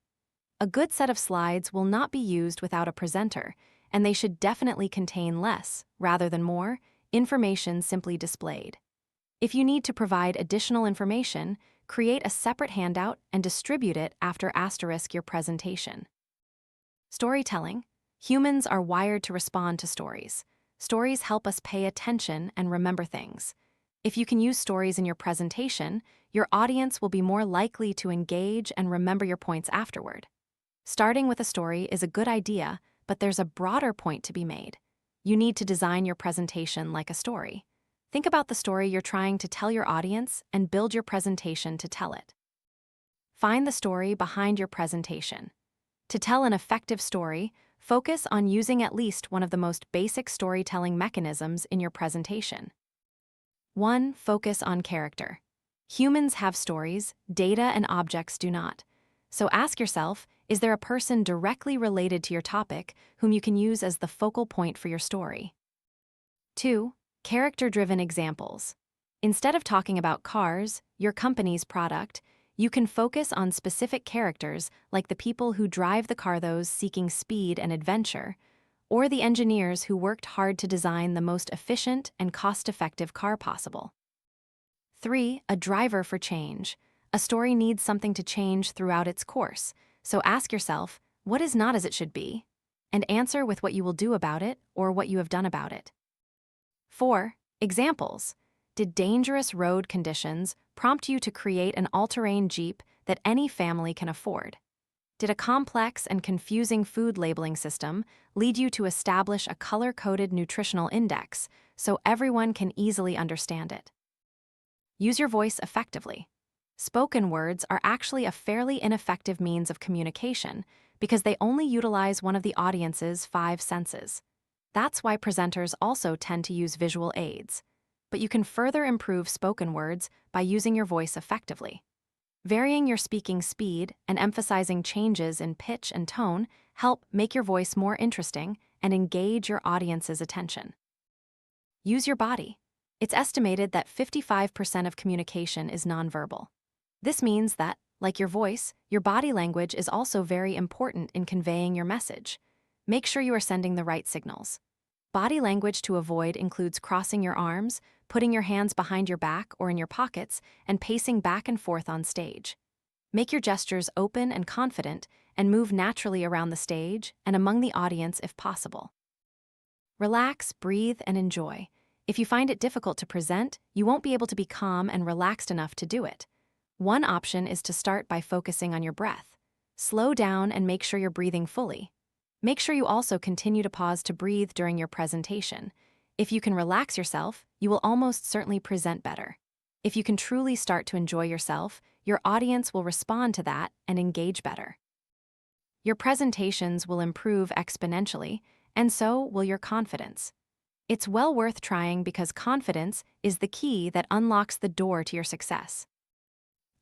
A good set of slides will not be used without a presenter, and they should definitely contain less, rather than more, information simply displayed. If you need to provide additional information, create a separate handout and distribute it after asterisk your presentation. Storytelling. Humans are wired to respond to stories. Stories help us pay attention and remember things. If you can use stories in your presentation, your audience will be more likely to engage and remember your points afterward. Starting with a story is a good idea, but there's a broader point to be made. You need to design your presentation like a story. Think about the story you're trying to tell your audience and build your presentation to tell it. Find the story behind your presentation. To tell an effective story, focus on using at least one of the most basic storytelling mechanisms in your presentation. 1. Focus on character. Humans have stories, data and objects do not. So ask yourself, is there a person directly related to your topic whom you can use as the focal point for your story? 2. Character-driven examples. Instead of talking about cars, your company's product, you can focus on specific characters like the people who drive the car, those seeking speed and adventure, or the engineers who worked hard to design the most efficient and cost-effective car possible. 3. A driver for change. A story needs something to change throughout its course, so ask yourself, what is not as it should be? And answer with what you will do about it or what you have done about it. 4. Examples. Did dangerous road conditions prompt you to create an all-terrain Jeep that any family can afford? Did a complex and confusing food labeling system lead you to establish a color-coded nutritional index so everyone can easily understand it? Use your voice effectively. Spoken words are actually a fairly ineffective means of communication because they only utilize one of the audience's 5 senses. That's why presenters also tend to use visual aids. But you can further improve spoken words by using your voice effectively. Varying your speaking speed and emphasizing changes in pitch and tone help make your voice more interesting and engage your audience's attention. Use your body. It's estimated that 55% of communication is nonverbal. This means that, like your voice, your body language is also very important in conveying your message. Make sure you are sending the right signals. Body language to avoid includes crossing your arms, putting your hands behind your back or in your pockets, and pacing back and forth on stage. Make your gestures open and confident, and move naturally around the stage and among the audience if possible. Relax, breathe, and enjoy. If you find it difficult to present, you won't be able to be calm and relaxed enough to do it. One option is to start by focusing on your breath. Slow down and make sure you're breathing fully. Make sure you also continue to pause to breathe during your presentation. If you can relax yourself, you will almost certainly present better. If you can truly start to enjoy yourself, your audience will respond to that and engage better. Your presentations will improve exponentially, and so will your confidence. It's well worth trying because confidence is the key that unlocks the door to your success.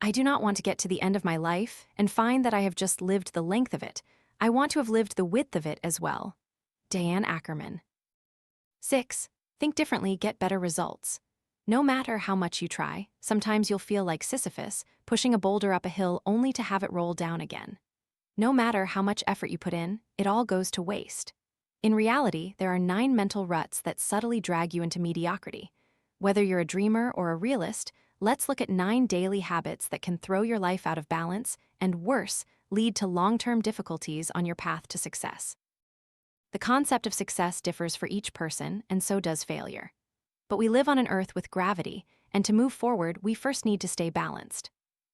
I do not want to get to the end of my life and find that I have just lived the length of it. I want to have lived the width of it as well. Diane Ackerman. 6. Think differently, get better results. No matter how much you try, sometimes you'll feel like Sisyphus, pushing a boulder up a hill only to have it roll down again. No matter how much effort you put in, it all goes to waste. In reality, there are 9 mental ruts that subtly drag you into mediocrity. Whether you're a dreamer or a realist, let's look at 9 daily habits that can throw your life out of balance and, worse, lead to long-term difficulties on your path to success. The concept of success differs for each person, and so does failure. But we live on an earth with gravity, and to move forward, we first need to stay balanced.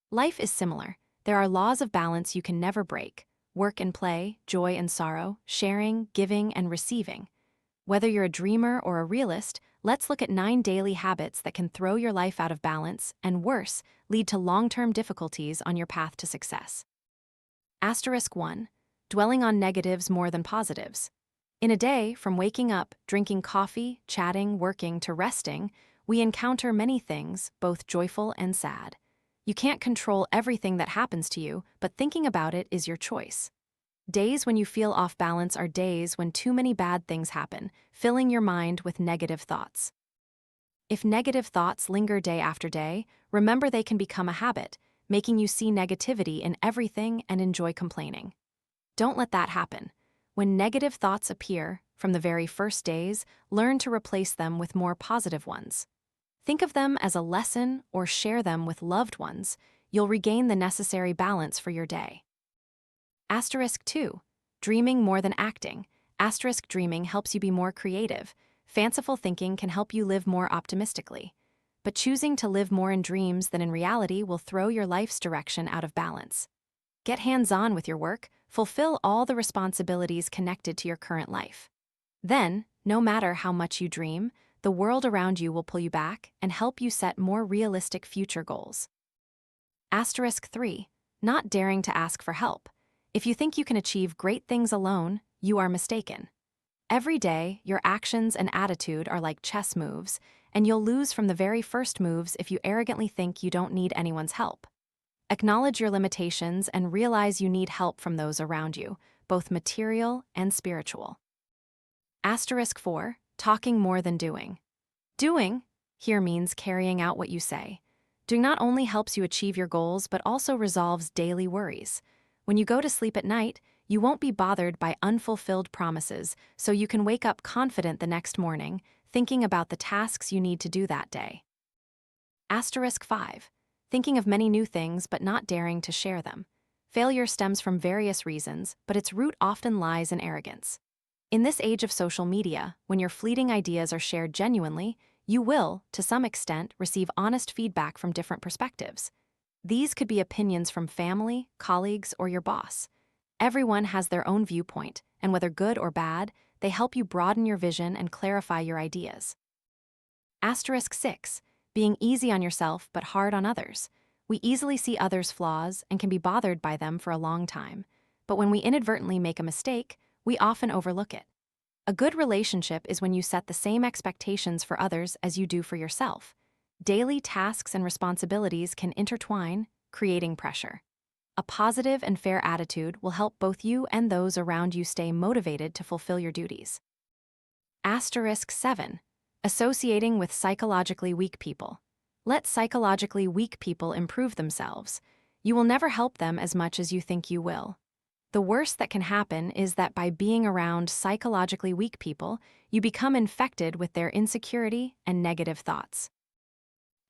Life is similar. There are laws of balance you can never break: work and play, joy and sorrow, sharing, giving, and receiving. Whether you're a dreamer or a realist, let's look at 9 daily habits that can throw your life out of balance and, worse, lead to long-term difficulties on your path to success. Asterisk 1. Dwelling on negatives more than positives. In a day, from waking up, drinking coffee, chatting, working, to resting, we encounter many things, both joyful and sad. You can't control everything that happens to you, but thinking about it is your choice. Days when you feel off balance are days when too many bad things happen, filling your mind with negative thoughts. If negative thoughts linger day after day, remember they can become a habit, making you see negativity in everything and enjoy complaining. Don't let that happen. When negative thoughts appear, from the very first days, learn to replace them with more positive ones. Think of them as a lesson or share them with loved ones. You'll regain the necessary balance for your day. Asterisk 2. Dreaming more than acting. Asterisk dreaming helps you be more creative. Fanciful thinking can help you live more optimistically. But choosing to live more in dreams than in reality will throw your life's direction out of balance. Get hands-on with your work. Fulfill all the responsibilities connected to your current life. Then, no matter how much you dream, the world around you will pull you back and help you set more realistic future goals. Asterisk 3. Not daring to ask for help. If you think you can achieve great things alone, you are mistaken. Every day, your actions and attitude are like chess moves, and you'll lose from the very first moves if you arrogantly think you don't need anyone's help. Acknowledge your limitations and realize you need help from those around you, both material and spiritual. Asterisk 4. Talking more than doing. Doing here means carrying out what you say. Doing not only helps you achieve your goals, but also resolves daily worries. When you go to sleep at night, you won't be bothered by unfulfilled promises, so you can wake up confident the next morning, thinking about the tasks you need to do that day. Asterisk 5. Thinking of many new things but not daring to share them. Failure stems from various reasons, but its root often lies in arrogance. In this age of social media, when your fleeting ideas are shared genuinely, you will, to some extent, receive honest feedback from different perspectives. These could be opinions from family, colleagues, or your boss. Everyone has their own viewpoint, and whether good or bad, they help you broaden your vision and clarify your ideas. Asterisk 6. Being easy on yourself but hard on others. We easily see others' flaws and can be bothered by them for a long time. But when we inadvertently make a mistake, we often overlook it. A good relationship is when you set the same expectations for others as you do for yourself. Daily tasks and responsibilities can intertwine, creating pressure. A positive and fair attitude will help both you and those around you stay motivated to fulfill your duties. Asterisk 7. Associating with psychologically weak people. Let psychologically weak people improve themselves. You will never help them as much as you think you will. The worst that can happen is that by being around psychologically weak people, you become infected with their insecurity and negative thoughts.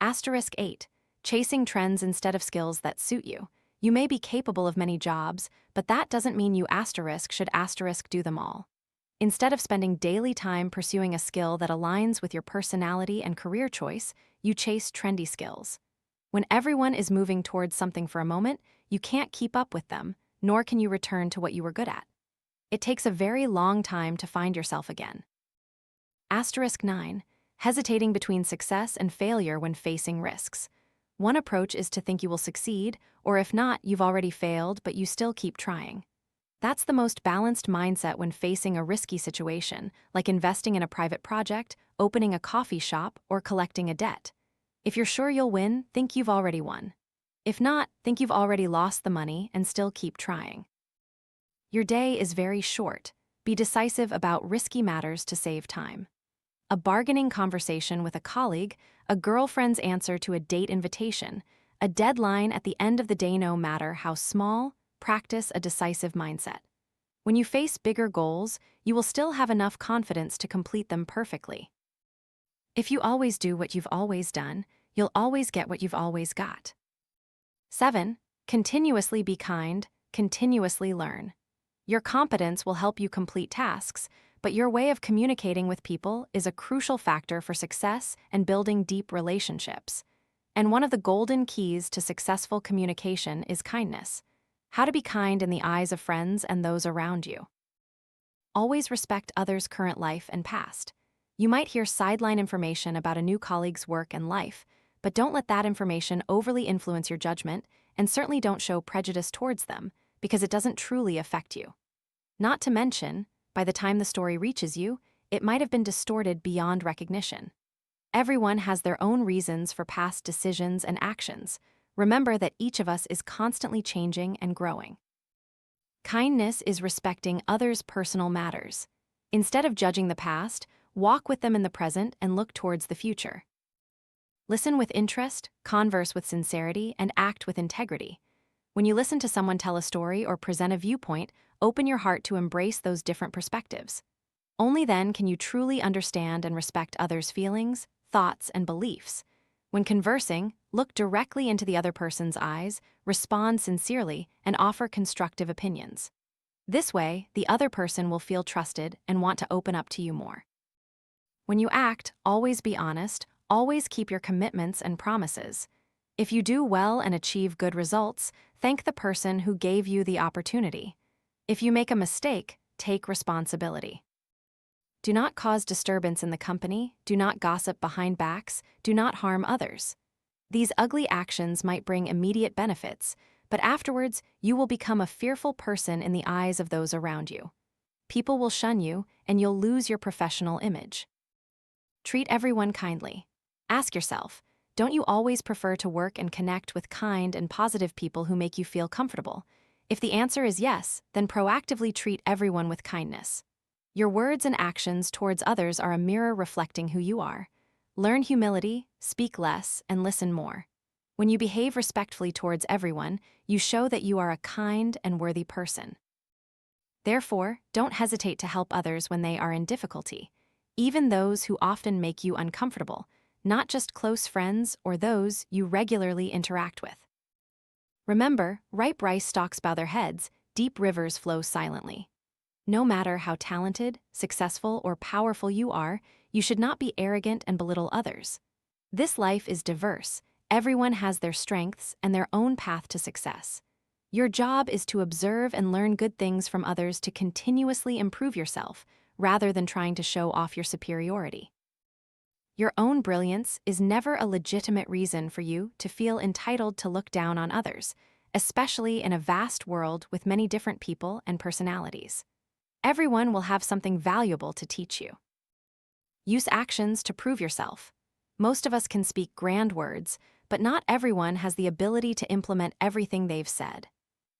Asterisk 8. Chasing trends instead of skills that suit you. You may be capable of many jobs, but that doesn't mean you should do them all. Instead of spending daily time pursuing a skill that aligns with your personality and career choice, you chase trendy skills. When everyone is moving towards something for a moment, you can't keep up with them, nor can you return to what you were good at. It takes a very long time to find yourself again. *9. Hesitating between success and failure when facing risks. One approach is to think you will succeed, or if not, you've already failed, but you still keep trying. That's the most balanced mindset when facing a risky situation, like investing in a private project, opening a coffee shop, or collecting a debt. If you're sure you'll win, think you've already won. If not, think you've already lost the money and still keep trying. Your day is very short. Be decisive about risky matters to save time. A bargaining conversation with a colleague, a girlfriend's answer to a date invitation, a deadline at the end of the day. No matter how small, practice a decisive mindset. When you face bigger goals, you will still have enough confidence to complete them perfectly. If you always do what you've always done, you'll always get what you've always got. 7. Continuously be kind, continuously learn. Your competence will help you complete tasks, but your way of communicating with people is a crucial factor for success and building deep relationships. And one of the golden keys to successful communication is kindness. How to be kind in the eyes of friends and those around you. Always respect others' current life and past. You might hear sideline information about a new colleague's work and life, but don't let that information overly influence your judgment, and certainly don't show prejudice towards them, because it doesn't truly affect you. Not to mention, by the time the story reaches you, it might have been distorted beyond recognition. Everyone has their own reasons for past decisions and actions. Remember that each of us is constantly changing and growing. Kindness is respecting others' personal matters. Instead of judging the past, walk with them in the present and look towards the future. Listen with interest, converse with sincerity, and act with integrity. When you listen to someone tell a story or present a viewpoint, open your heart to embrace those different perspectives. Only then can you truly understand and respect others' feelings, thoughts, and beliefs. When conversing, look directly into the other person's eyes, respond sincerely, and offer constructive opinions. This way, the other person will feel trusted and want to open up to you more. When you act, always be honest, always keep your commitments and promises. If you do well and achieve good results, thank the person who gave you the opportunity. If you make a mistake, take responsibility. Do not cause disturbance in the company, do not gossip behind backs, do not harm others. These ugly actions might bring immediate benefits, but afterwards you will become a fearful person in the eyes of those around you. People will shun you, and you'll lose your professional image. Treat everyone kindly. Ask yourself, don't you always prefer to work and connect with kind and positive people who make you feel comfortable? If the answer is yes, then proactively treat everyone with kindness. Your words and actions towards others are a mirror reflecting who you are. Learn humility, speak less, and listen more. When you behave respectfully towards everyone, you show that you are a kind and worthy person. Therefore, don't hesitate to help others when they are in difficulty, even those who often make you uncomfortable, not just close friends or those you regularly interact with. Remember, ripe rice stalks bow their heads, deep rivers flow silently. No matter how talented, successful, or powerful you are, you should not be arrogant and belittle others. This life is diverse. Everyone has their strengths and their own path to success. Your job is to observe and learn good things from others to continuously improve yourself, rather than trying to show off your superiority. Your own brilliance is never a legitimate reason for you to feel entitled to look down on others, especially in a vast world with many different people and personalities. Everyone will have something valuable to teach you. Use actions to prove yourself. Most of us can speak grand words, but not everyone has the ability to implement everything they've said.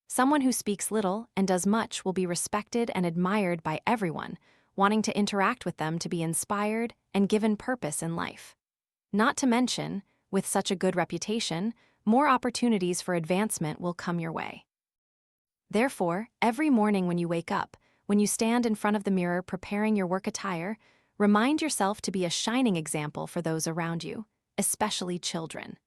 Someone who speaks little and does much will be respected and admired by everyone, wanting to interact with them to be inspired and given purpose in life. Not to mention, with such a good reputation, more opportunities for advancement will come your way. Therefore, every morning when you wake up, when you stand in front of the mirror preparing your work attire, remind yourself to be a shining example for those around you, especially children.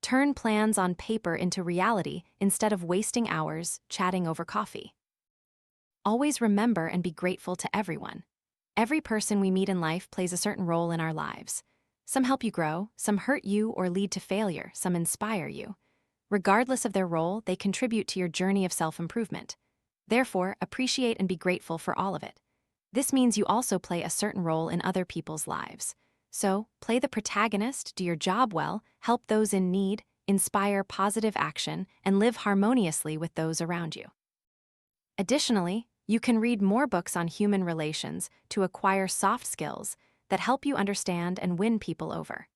Turn plans on paper into reality instead of wasting hours chatting over coffee. Always remember and be grateful to everyone. Every person we meet in life plays a certain role in our lives. Some help you grow, some hurt you or lead to failure, some inspire you. Regardless of their role, they contribute to your journey of self-improvement. Therefore, appreciate and be grateful for all of it. This means you also play a certain role in other people's lives. So, play the protagonist, do your job well, help those in need, inspire positive action, and live harmoniously with those around you. Additionally, you can read more books on human relations to acquire soft skills that help you understand and win people over.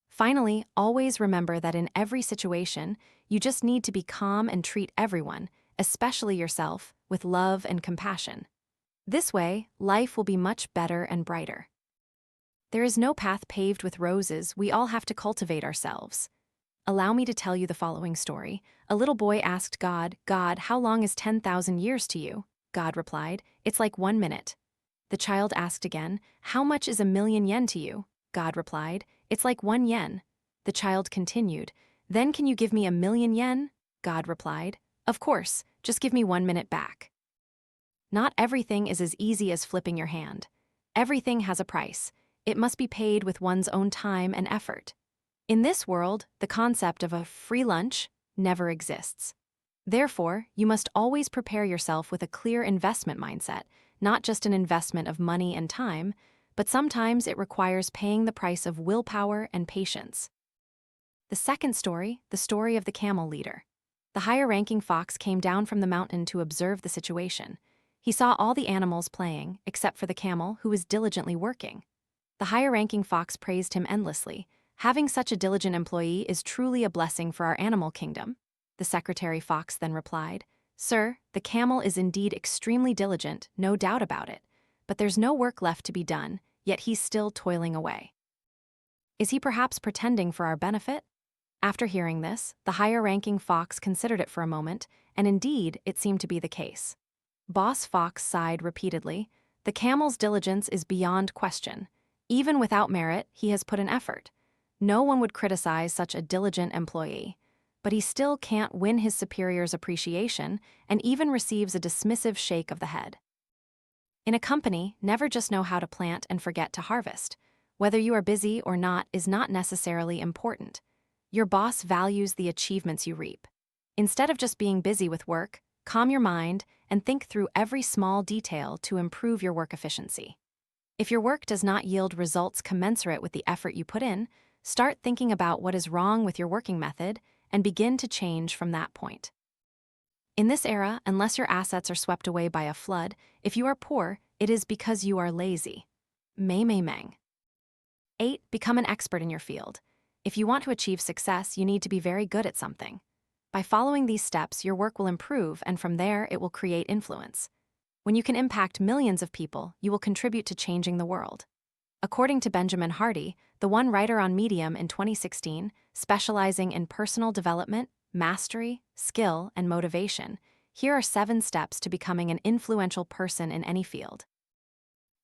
Finally, always remember that in every situation, you just need to be calm and treat everyone, especially yourself, with love and compassion. This way, life will be much better and brighter. There is no path paved with roses, we all have to cultivate ourselves. Allow me to tell you the following story. A little boy asked God, "God, how long is 10,000 years to you?" God replied, "It's like 1 minute." The child asked again, "How much is 1,000,000 yen to you?" God replied, "It's like 1 yen." The child continued, "Then can you give me 1,000,000 yen?" God replied, "Of course, just give me 1 minute back." Not everything is as easy as flipping your hand. Everything has a price. It must be paid with one's own time and effort. In this world, the concept of a free lunch never exists. Therefore, you must always prepare yourself with a clear investment mindset, not just an investment of money and time, but sometimes it requires paying the price of willpower and patience. The second story, the story of the camel leader. The higher-ranking fox came down from the mountain to observe the situation. He saw all the animals playing, except for the camel, who was diligently working. The higher-ranking fox praised him endlessly. "Having such a diligent employee is truly a blessing for our animal kingdom." The secretary fox then replied, "Sir, the camel is indeed extremely diligent, no doubt about it. But there's no work left to be done, yet he's still toiling away. Is he perhaps pretending for our benefit?" After hearing this, the higher-ranking fox considered it for a moment, and indeed, it seemed to be the case. Boss Fox sighed repeatedly. "The camel's diligence is beyond question. Even without merit, he has put in effort. No one would criticize such a diligent employee. But he still can't win his superior's appreciation and even receives a dismissive shake of the head." In a company, never just know how to plant and forget to harvest. Whether you are busy or not is not necessarily important. Your boss values the achievements you reap. Instead of just being busy with work, calm your mind and think through every small detail to improve your work efficiency. If your work does not yield results commensurate with the effort you put in, start thinking about what is wrong with your working method and begin to change from that point. In this era, unless your assets are swept away by a flood, if you are poor, it is because you are lazy. Meng. 8. Become an expert in your field. If you want to achieve success, you need to be very good at something. By following these steps, your work will improve, and from there, it will create influence. When you can impact millions of people, you will contribute to changing the world. According to Benjamin Hardy, the one writer on Medium in 2016, specializing in personal development, mastery, skill, and motivation, here are 7 steps to becoming an influential person in any field.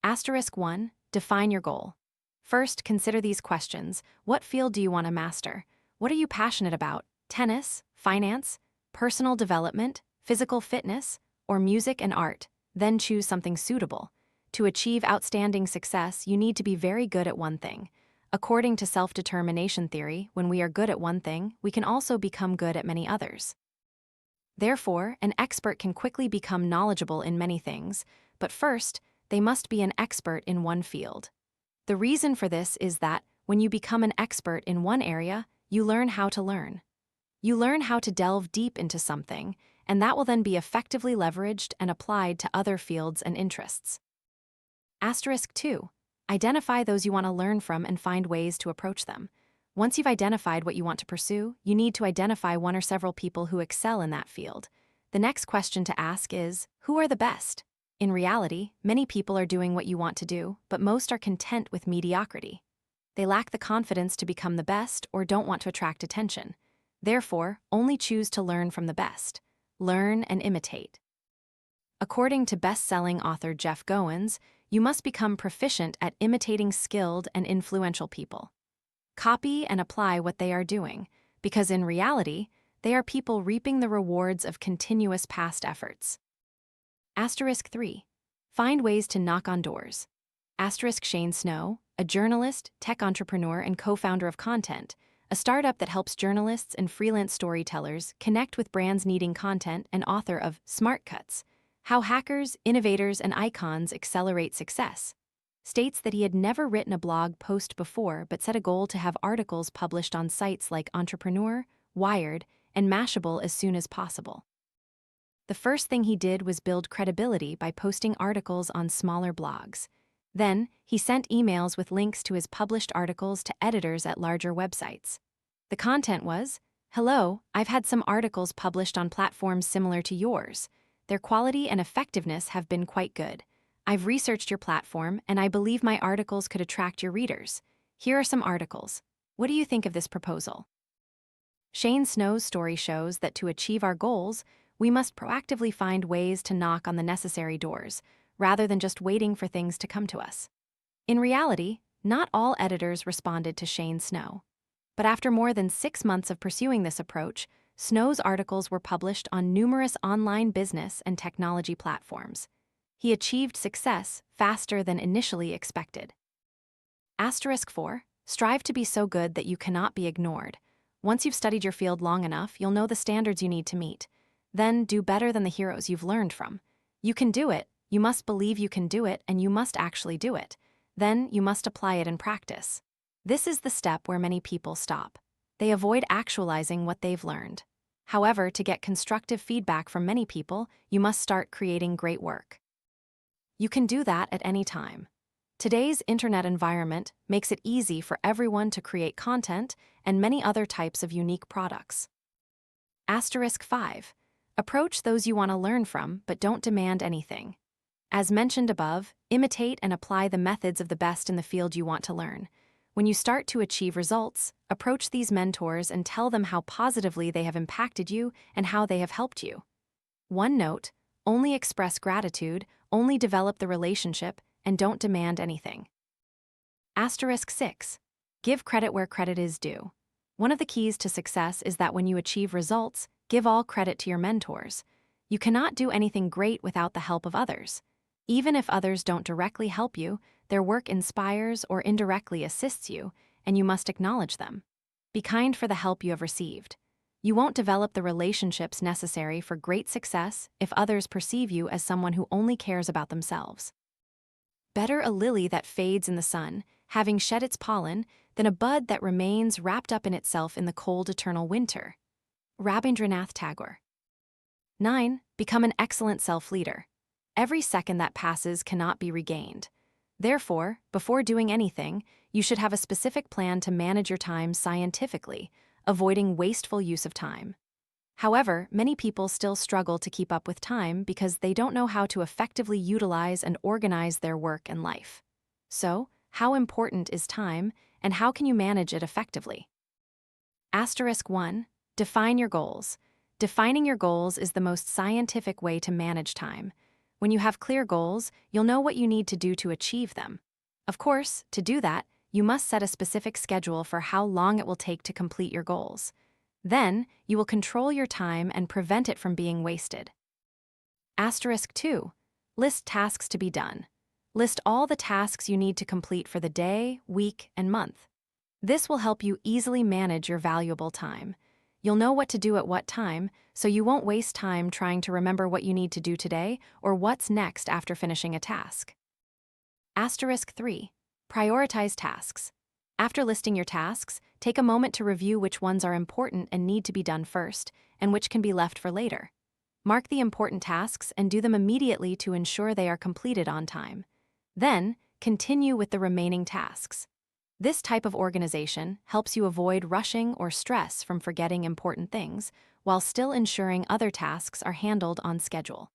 Asterisk 1. Define your goal. First, consider these questions. What field do you want to master? What are you passionate about? Tennis, finance, personal development, physical fitness, or music and art? Then choose something suitable. To achieve outstanding success, you need to be very good at one thing. According to self-determination theory, when we are good at one thing, we can also become good at many others. Therefore, an expert can quickly become knowledgeable in many things, but first, they must be an expert in one field. The reason for this is that, when you become an expert in one area, you learn how to learn. You learn how to delve deep into something, and that will then be effectively leveraged and applied to other fields and interests. Asterisk 2. Identify those you want to learn from and find ways to approach them. Once you've identified what you want to pursue, you need to identify one or several people who excel in that field. The next question to ask is, who are the best? In reality, many people are doing what you want to do, but most are content with mediocrity. They lack the confidence to become the best or don't want to attract attention. Therefore, only choose to learn from the best. Learn and imitate. According to best-selling author Jeff Goins, you must become proficient at imitating skilled and influential people. Copy and apply what they are doing, because in reality, they are people reaping the rewards of continuous past efforts. Asterisk 3. Find ways to knock on doors. Asterisk Shane Snow, a journalist, tech entrepreneur, and co-founder of Content, a startup that helps journalists and freelance storytellers connect with brands needing content, and author of Smart Cuts, How Hackers, Innovators, and Icons Accelerate Success states that he had never written a blog post before but set a goal to have articles published on sites like Entrepreneur, Wired, and Mashable as soon as possible. The first thing he did was build credibility by posting articles on smaller blogs. Then, he sent emails with links to his published articles to editors at larger websites. The content was, "Hello, I've had some articles published on platforms similar to yours. Their quality and effectiveness have been quite good. I've researched your platform, and I believe my articles could attract your readers. Here are some articles. What do you think of this proposal?" Shane Snow's story shows that to achieve our goals, we must proactively find ways to knock on the necessary doors, rather than just waiting for things to come to us. In reality, not all editors responded to Shane Snow. But after more than 6 months of pursuing this approach, Snow's articles were published on numerous online business and technology platforms. He achieved success faster than initially expected. Asterisk 4. Strive to be so good that you cannot be ignored. Once you've studied your field long enough, you'll know the standards you need to meet. Then do better than the heroes you've learned from. You can do it, you must believe you can do it, and you must actually do it. Then you must apply it in practice. This is the step where many people stop. They avoid actualizing what they've learned. However, to get constructive feedback from many people, you must start creating great work. You can do that at any time. Today's internet environment makes it easy for everyone to create content and many other types of unique products. Asterisk 5. Approach those you want to learn from, but don't demand anything. As mentioned above, imitate and apply the methods of the best in the field you want to learn. When you start to achieve results, approach these mentors and tell them how positively they have impacted you and how they have helped you. One note: only express gratitude, only develop the relationship, and don't demand anything. Asterisk 6. Give credit where credit is due. One of the keys to success is that when you achieve results, give all credit to your mentors. You cannot do anything great without the help of others. Even if others don't directly help you, their work inspires or indirectly assists you, and you must acknowledge them. Be kind for the help you have received. You won't develop the relationships necessary for great success if others perceive you as someone who only cares about themselves. Better a lily that fades in the sun, having shed its pollen, than a bud that remains wrapped up in itself in the cold eternal winter. Rabindranath Tagore. 9. Become an excellent self-leader. Every second that passes cannot be regained. Therefore, before doing anything, you should have a specific plan to manage your time scientifically, avoiding wasteful use of time. However, many people still struggle to keep up with time because they don't know how to effectively utilize and organize their work and life. So, how important is time, and how can you manage it effectively? Asterisk 1. Define your goals. Defining your goals is the most scientific way to manage time. When you have clear goals, you'll know what you need to do to achieve them. Of course, to do that, you must set a specific schedule for how long it will take to complete your goals. Then, you will control your time and prevent it from being wasted. Asterisk 2. List tasks to be done. List all the tasks you need to complete for the day, week, and month. This will help you easily manage your valuable time. You'll know what to do at what time, so you won't waste time trying to remember what you need to do today or what's next after finishing a task. Asterisk 3. Prioritize tasks. After listing your tasks, take a moment to review which ones are important and need to be done first, and which can be left for later. Mark the important tasks and do them immediately to ensure they are completed on time. Then, continue with the remaining tasks. This type of organization helps you avoid rushing or stress from forgetting important things, while still ensuring other tasks are handled on schedule.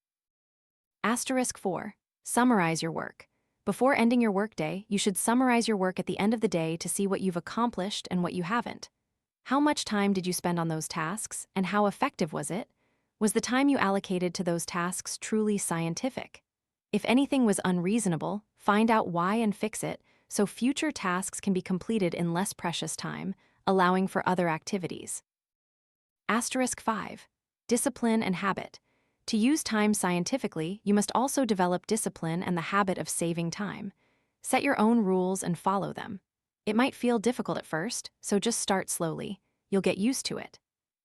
Asterisk 4. Summarize your work. Before ending your workday, you should summarize your work at the end of the day to see what you've accomplished and what you haven't. How much time did you spend on those tasks, and how effective was it? Was the time you allocated to those tasks truly scientific? If anything was unreasonable, find out why and fix it, so future tasks can be completed in less precious time, allowing for other activities. Asterisk 5. Discipline and habit. To use time scientifically, you must also develop discipline and the habit of saving time. Set your own rules and follow them. It might feel difficult at first, so just start slowly. You'll get used to it.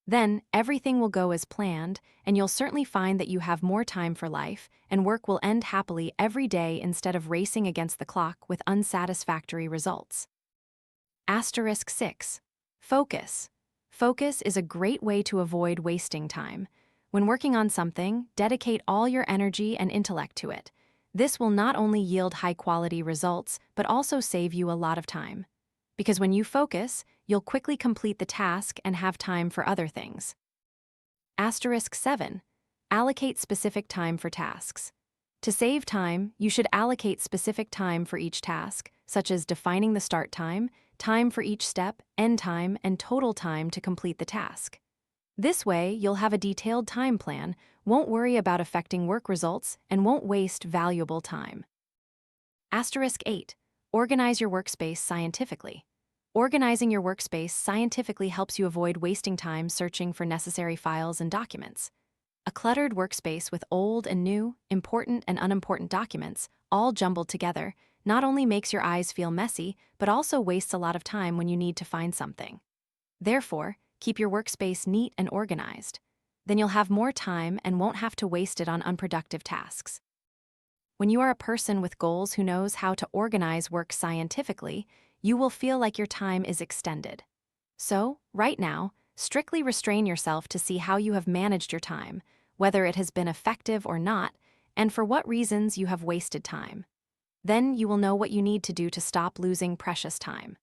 Then, everything will go as planned, and you'll certainly find that you have more time for life, and work will end happily every day instead of racing against the clock with unsatisfactory results. Asterisk 6. Focus. Focus is a great way to avoid wasting time. When working on something, dedicate all your energy and intellect to it. This will not only yield high-quality results, but also save you a lot of time. Because when you focus, you'll quickly complete the task and have time for other things. Asterisk 7. Allocate specific time for tasks. To save time, you should allocate specific time for each task, such as defining the start time, time for each step, end time, and total time to complete the task. This way, you'll have a detailed time plan, won't worry about affecting work results, and won't waste valuable time. Asterisk 8. Organize your workspace scientifically. Organizing your workspace scientifically helps you avoid wasting time searching for necessary files and documents. A cluttered workspace with old and new, important and unimportant documents, all jumbled together, not only makes your eyes feel messy, but also wastes a lot of time when you need to find something. Therefore, keep your workspace neat and organized. Then you'll have more time and won't have to waste it on unproductive tasks. When you are a person with goals who knows how to organize work scientifically, you will feel like your time is extended. So, right now, strictly restrain yourself to see how you have managed your time, whether it has been effective or not, and for what reasons you have wasted time. Then you will know what you need to do to stop losing precious time.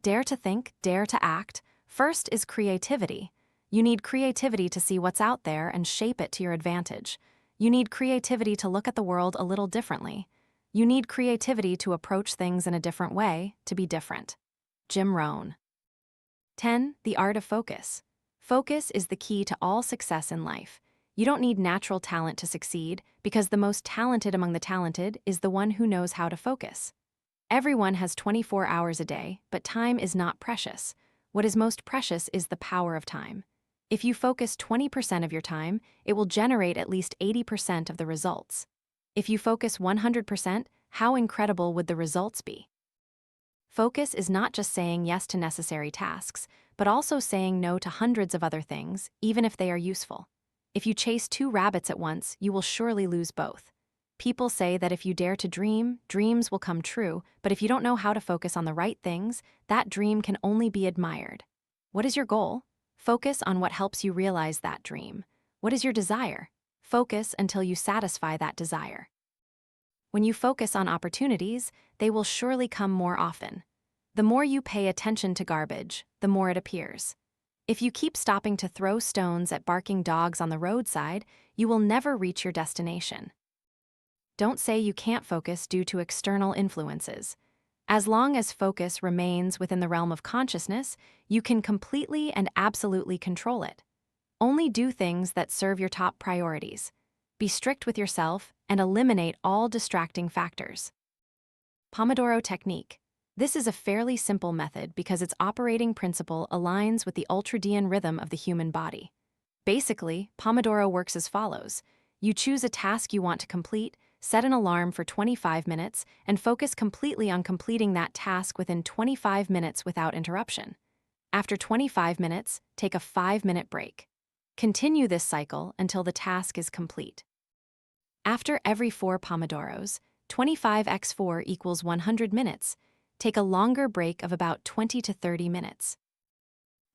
Dare to think, dare to act. First is creativity. You need creativity to see what's out there and shape it to your advantage. You need creativity to look at the world a little differently. You need creativity to approach things in a different way, to be different. Jim Rohn. 10. The art of focus. Focus is the key to all success in life. You don't need natural talent to succeed, because the most talented among the talented is the one who knows how to focus. Everyone has 24 hours a day, but time is not precious. What is most precious is the power of time. If you focus 20% of your time, it will generate at least 80% of the results. If you focus 100%, how incredible would the results be? Focus is not just saying yes to necessary tasks, but also saying no to hundreds of other things, even if they are useful. If you chase 2 rabbits at once, you will surely lose both. People say that if you dare to dream, dreams will come true, but if you don't know how to focus on the right things, that dream can only be admired. What is your goal? Focus on what helps you realize that dream. What is your desire? Focus until you satisfy that desire. When you focus on opportunities, they will surely come more often. The more you pay attention to garbage, the more it appears. If you keep stopping to throw stones at barking dogs on the roadside, you will never reach your destination. Don't say you can't focus due to external influences. As long as focus remains within the realm of consciousness, you can completely and absolutely control it. Only do things that serve your top priorities. Be strict with yourself and eliminate all distracting factors. Pomodoro technique. This is a fairly simple method because its operating principle aligns with the ultradian rhythm of the human body. Basically, Pomodoro works as follows. You choose a task you want to complete, set an alarm for 25 minutes, and focus completely on completing that task within 25 minutes without interruption. After 25 minutes, take a 5-minute break. Continue this cycle until the task is complete. After every 4 Pomodoros, 25x4 equals 100 minutes. Take a longer break of about 20 to 30 minutes.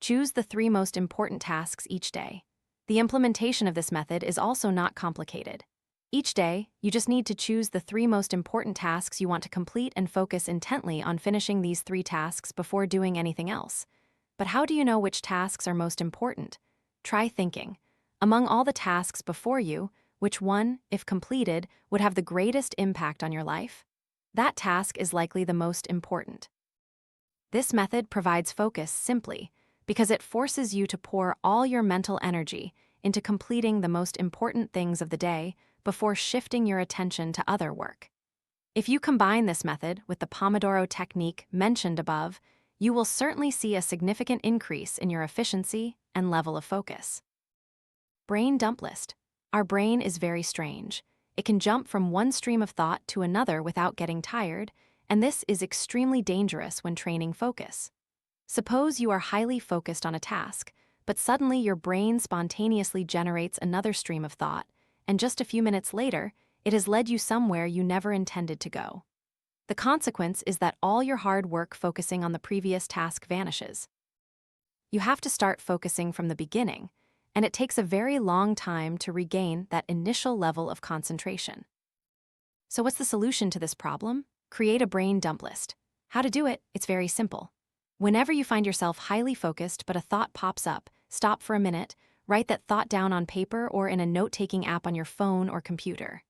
Choose the 3 most important tasks each day. The implementation of this method is also not complicated. Each day, you just need to choose the 3 most important tasks you want to complete and focus intently on finishing these 3 tasks before doing anything else. But how do you know which tasks are most important? Try thinking. Among all the tasks before you, which one, if completed, would have the greatest impact on your life? That task is likely the most important. This method provides focus simply because it forces you to pour all your mental energy into completing the most important things of the day before shifting your attention to other work. If you combine this method with the Pomodoro technique mentioned above, you will certainly see a significant increase in your efficiency and level of focus. Brain dump list. Our brain is very strange. It can jump from one stream of thought to another without getting tired, and this is extremely dangerous when training focus. Suppose you are highly focused on a task, but suddenly your brain spontaneously generates another stream of thought, and just a few minutes later, it has led you somewhere you never intended to go. The consequence is that all your hard work focusing on the previous task vanishes. You have to start focusing from the beginning, and it takes a very long time to regain that initial level of concentration. So what's the solution to this problem? Create a brain dump list. How to do it? It's very simple. Whenever you find yourself highly focused but a thought pops up, stop for a minute, write that thought down on paper or in a note-taking app on your phone or computer.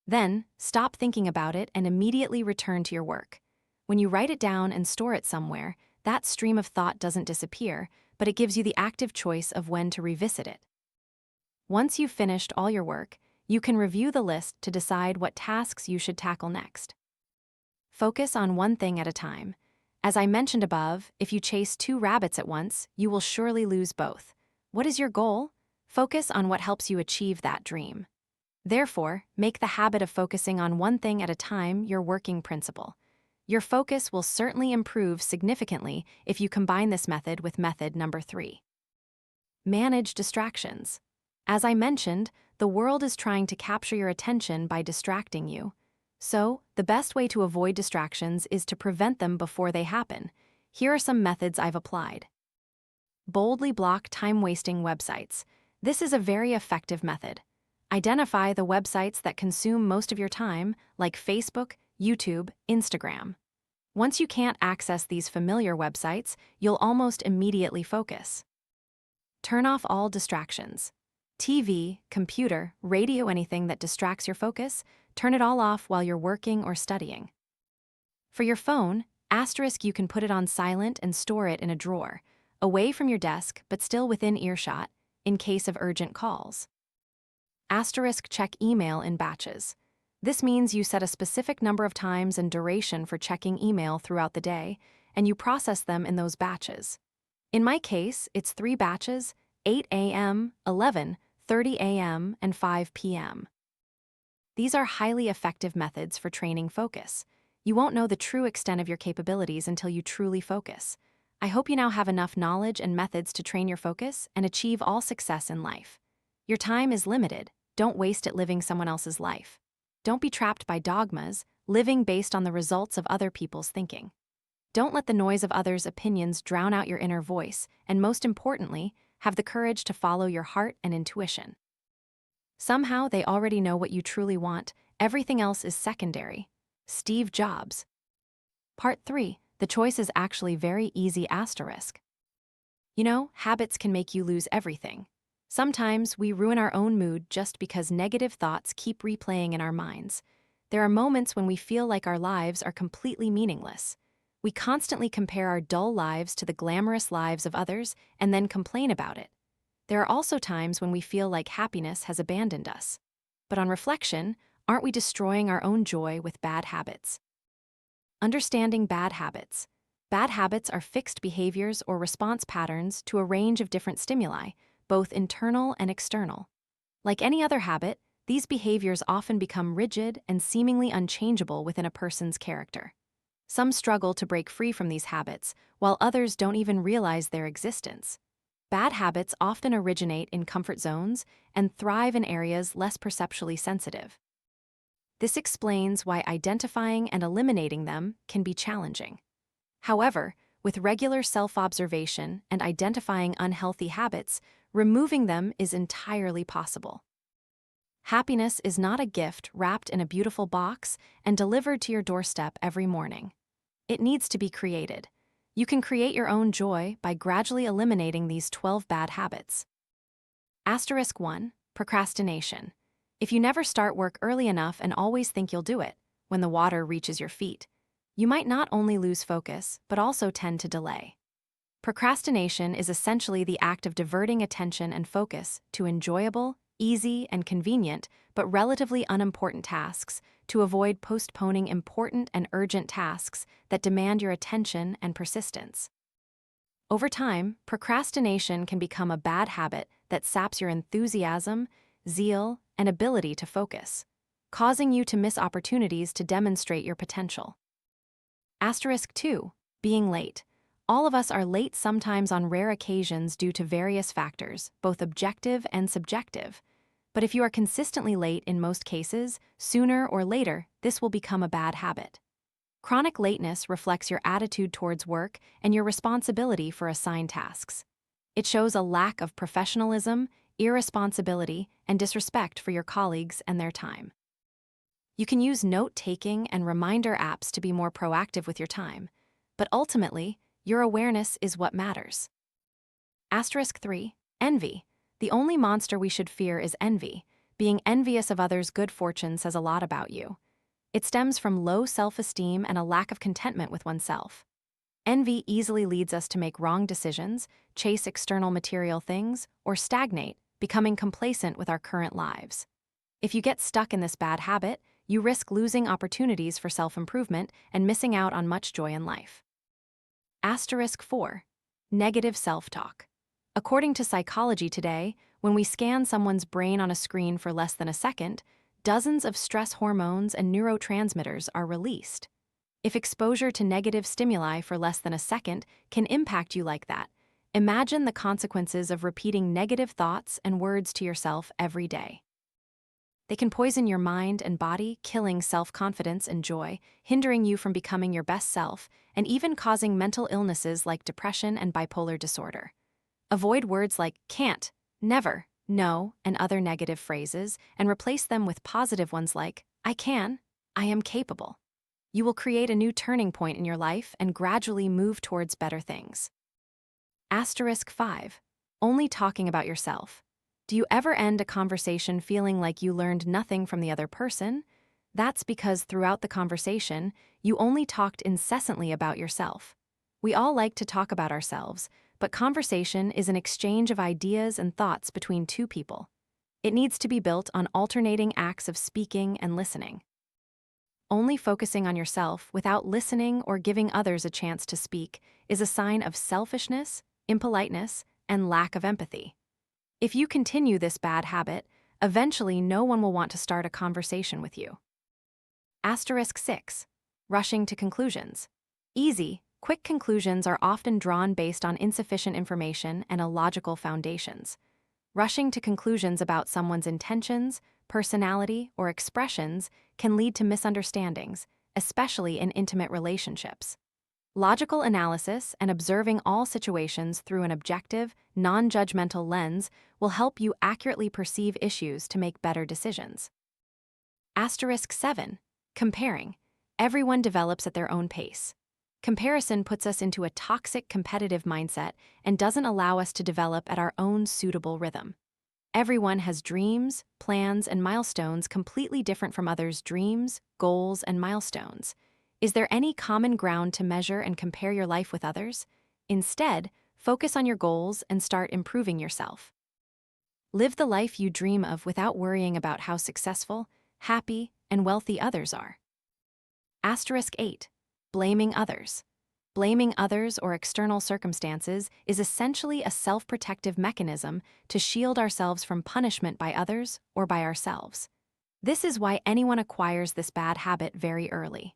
Then, stop thinking about it and immediately return to your work. When you write it down and store it somewhere, that stream of thought doesn't disappear, but it gives you the active choice of when to revisit it. Once you've finished all your work, you can review the list to decide what tasks you should tackle next. Focus on one thing at a time. As I mentioned above, if you chase 2 rabbits at once, you will surely lose both. What is your goal? Focus on what helps you achieve that dream. Therefore, make the habit of focusing on one thing at a time your working principle. Your focus will certainly improve significantly if you combine this method with method number 3. Manage distractions. As I mentioned, the world is trying to capture your attention by distracting you. So, the best way to avoid distractions is to prevent them before they happen. Here are some methods I've applied. Boldly block time-wasting websites. This is a very effective method. Identify the websites that consume most of your time, like Facebook, YouTube, Instagram. Once you can't access these familiar websites, you'll almost immediately focus. Turn off all distractions. TV, computer, radio, anything that distracts your focus, turn it all off while you're working or studying. For your phone, you can put it on silent and store it in a drawer, away from your desk but still within earshot, in case of urgent calls. Check email in batches. This means you set a specific number of times and duration for checking email throughout the day, and you process them in those batches. In my case, it's 3 batches, 8 a.m., 11:30 a.m., and 5 p.m. These are highly effective methods for training focus. You won't know the true extent of your capabilities until you truly focus. I hope you now have enough knowledge and methods to train your focus and achieve all success in life. Your time is limited. Don't waste it living someone else's life. Don't be trapped by dogmas, living based on the results of other people's thinking. Don't let the noise of others' opinions drown out your inner voice, and most importantly, have the courage to follow your heart and intuition. Somehow they already know what you truly want, everything else is secondary. Steve Jobs. Part 3. The choice is actually very easy. You know, habits can make you lose everything. Sometimes we ruin our own mood just because negative thoughts keep replaying in our minds. There are moments when we feel like our lives are completely meaningless. We constantly compare our dull lives to the glamorous lives of others and then complain about it. There are also times when we feel like happiness has abandoned us. But on reflection, aren't we destroying our own joy with bad habits? Understanding bad habits. Bad habits are fixed behaviors or response patterns to a range of different stimuli, both internal and external. Like any other habit, these behaviors often become rigid and seemingly unchangeable within a person's character. Some struggle to break free from these habits, while others don't even realize their existence. Bad habits often originate in comfort zones and thrive in areas less perceptually sensitive. This explains why identifying and eliminating them can be challenging. However, with regular self-observation and identifying unhealthy habits, removing them is entirely possible. Happiness is not a gift wrapped in a beautiful box and delivered to your doorstep every morning. It needs to be created. You can create your own joy by gradually eliminating these 12 bad habits. 1. Procrastination. If you never start work early enough and always think you'll do it when the water reaches your feet, you might not only lose focus, but also tend to delay. Procrastination is essentially the act of diverting attention and focus to enjoyable, easy, and convenient, but relatively unimportant tasks to avoid postponing important and urgent tasks that demand your attention and persistence. Over time, procrastination can become a bad habit that saps your enthusiasm, zeal, and ability to focus, causing you to miss opportunities to demonstrate your potential. 2. Being late. All of us are late sometimes on rare occasions due to various factors, both objective and subjective. But if you are consistently late in most cases, sooner or later, this will become a bad habit. Chronic lateness reflects your attitude towards work and your responsibility for assigned tasks. It shows a lack of professionalism, irresponsibility, and disrespect for your colleagues and their time. You can use note-taking and reminder apps to be more proactive with your time, but ultimately, your awareness is what matters. Asterisk 3. Envy. The only monster we should fear is envy. Being envious of others' good fortune says a lot about you. It stems from low self-esteem and a lack of contentment with oneself. Envy easily leads us to make wrong decisions, chase external material things, or stagnate, becoming complacent with our current lives. If you get stuck in this bad habit, you risk losing opportunities for self-improvement and missing out on much joy in life. Asterisk 4. Negative self-talk. According to Psychology Today, when we scan someone's brain on a screen for less than a second, dozens of stress hormones and neurotransmitters are released. If exposure to negative stimuli for less than a second can impact you like that, imagine the consequences of repeating negative thoughts and words to yourself every day. They can poison your mind and body, killing self-confidence and joy, hindering you from becoming your best self, and even causing mental illnesses like depression and bipolar disorder. Avoid words like can't, never, no, and other negative phrases, and replace them with positive ones like I can, I am capable. You will create a new turning point in your life and gradually move towards better things. Asterisk 5. Only talking about yourself. Do you ever end a conversation feeling like you learned nothing from the other person? That's because throughout the conversation, you only talked incessantly about yourself. We all like to talk about ourselves, but conversation is an exchange of ideas and thoughts between two people. It needs to be built on alternating acts of speaking and listening. Only focusing on yourself without listening or giving others a chance to speak is a sign of selfishness, impoliteness, and lack of empathy. If you continue this bad habit, eventually no one will want to start a conversation with you. Asterisk 6. Rushing to conclusions. Easy, quick conclusions are often drawn based on insufficient information and illogical foundations. Rushing to conclusions about someone's intentions, personality, or expressions can lead to misunderstandings, especially in intimate relationships. Logical analysis and observing all situations through an objective, non-judgmental lens will help you accurately perceive issues to make better decisions. Asterisk 7. Comparing. Everyone develops at their own pace. Comparison puts us into a toxic competitive mindset and doesn't allow us to develop at our own suitable rhythm. Everyone has dreams, plans, and milestones completely different from others' dreams, goals, and milestones. Is there any common ground to measure and compare your life with others? Instead, focus on your goals and start improving yourself. Live the life you dream of without worrying about how successful, happy, and wealthy others are. Asterisk 8. Blaming others. Blaming others or external circumstances is essentially a self-protective mechanism to shield ourselves from punishment by others or by ourselves. This is why anyone acquires this bad habit very early.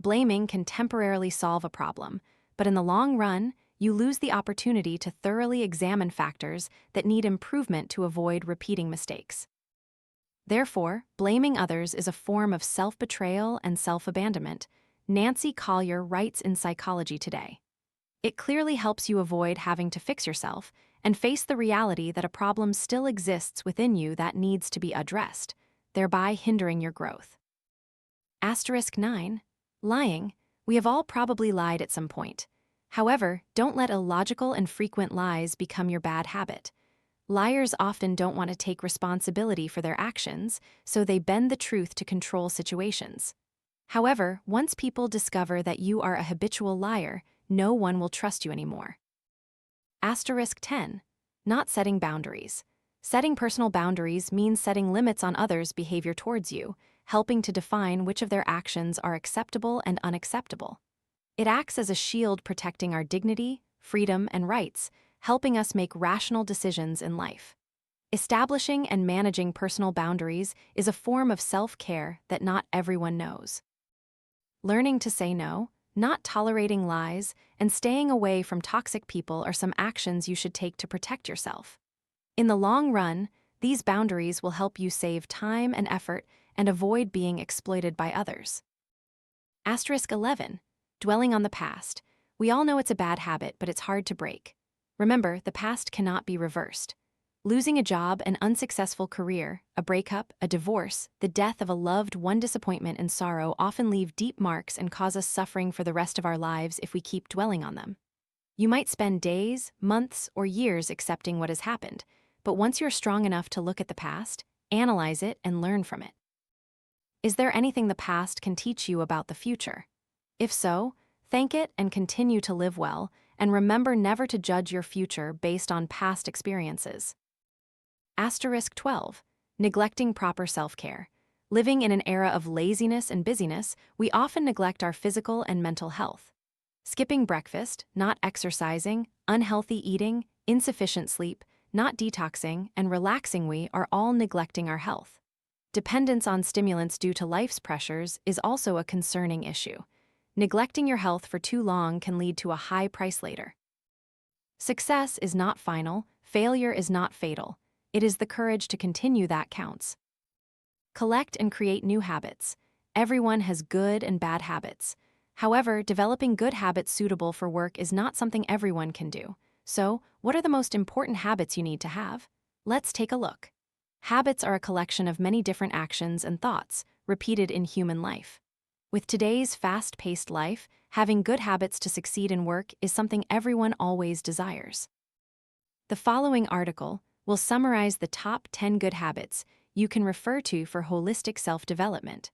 Blaming can temporarily solve a problem, but in the long run, you lose the opportunity to thoroughly examine factors that need improvement to avoid repeating mistakes. Therefore, blaming others is a form of self-betrayal and self-abandonment, Nancy Collier writes in Psychology Today. It clearly helps you avoid having to fix yourself and face the reality that a problem still exists within you that needs to be addressed, thereby hindering your growth. Asterisk 9. Lying. We have all probably lied at some point. However, don't let illogical and frequent lies become your bad habit. Liars often don't want to take responsibility for their actions, so they bend the truth to control situations. However, once people discover that you are a habitual liar, no one will trust you anymore. Asterisk 10. Not setting boundaries. Setting personal boundaries means setting limits on others' behavior towards you, helping to define which of their actions are acceptable and unacceptable. It acts as a shield protecting our dignity, freedom, and rights, helping us make rational decisions in life. Establishing and managing personal boundaries is a form of self-care that not everyone knows. Learning to say no, not tolerating lies, and staying away from toxic people are some actions you should take to protect yourself. In the long run, these boundaries will help you save time and effort and avoid being exploited by others. Asterisk 11. Dwelling on the past. We all know it's a bad habit, but it's hard to break. Remember, the past cannot be reversed. Losing a job, an unsuccessful career, a breakup, a divorce, the death of a loved one, disappointment and sorrow often leave deep marks and cause us suffering for the rest of our lives if we keep dwelling on them. You might spend days, months, or years accepting what has happened, but once you're strong enough to look at the past, analyze it, and learn from it. Is there anything the past can teach you about the future? If so, thank it and continue to live well, and remember never to judge your future based on past experiences. Asterisk 12. Neglecting proper self-care. Living in an era of laziness and busyness, we often neglect our physical and mental health. Skipping breakfast, not exercising, unhealthy eating, insufficient sleep, not detoxing, and relaxing, we are all neglecting our health. Dependence on stimulants due to life's pressures is also a concerning issue. Neglecting your health for too long can lead to a high price later. Success is not final, failure is not fatal. It is the courage to continue that counts. Collect and create new habits. Everyone has good and bad habits. However, developing good habits suitable for work is not something everyone can do. So, what are the most important habits you need to have? Let's take a look. Habits are a collection of many different actions and thoughts, repeated in human life. With today's fast-paced life, having good habits to succeed in work is something everyone always desires. The following article will summarize the top 10 good habits you can refer to for holistic self-development.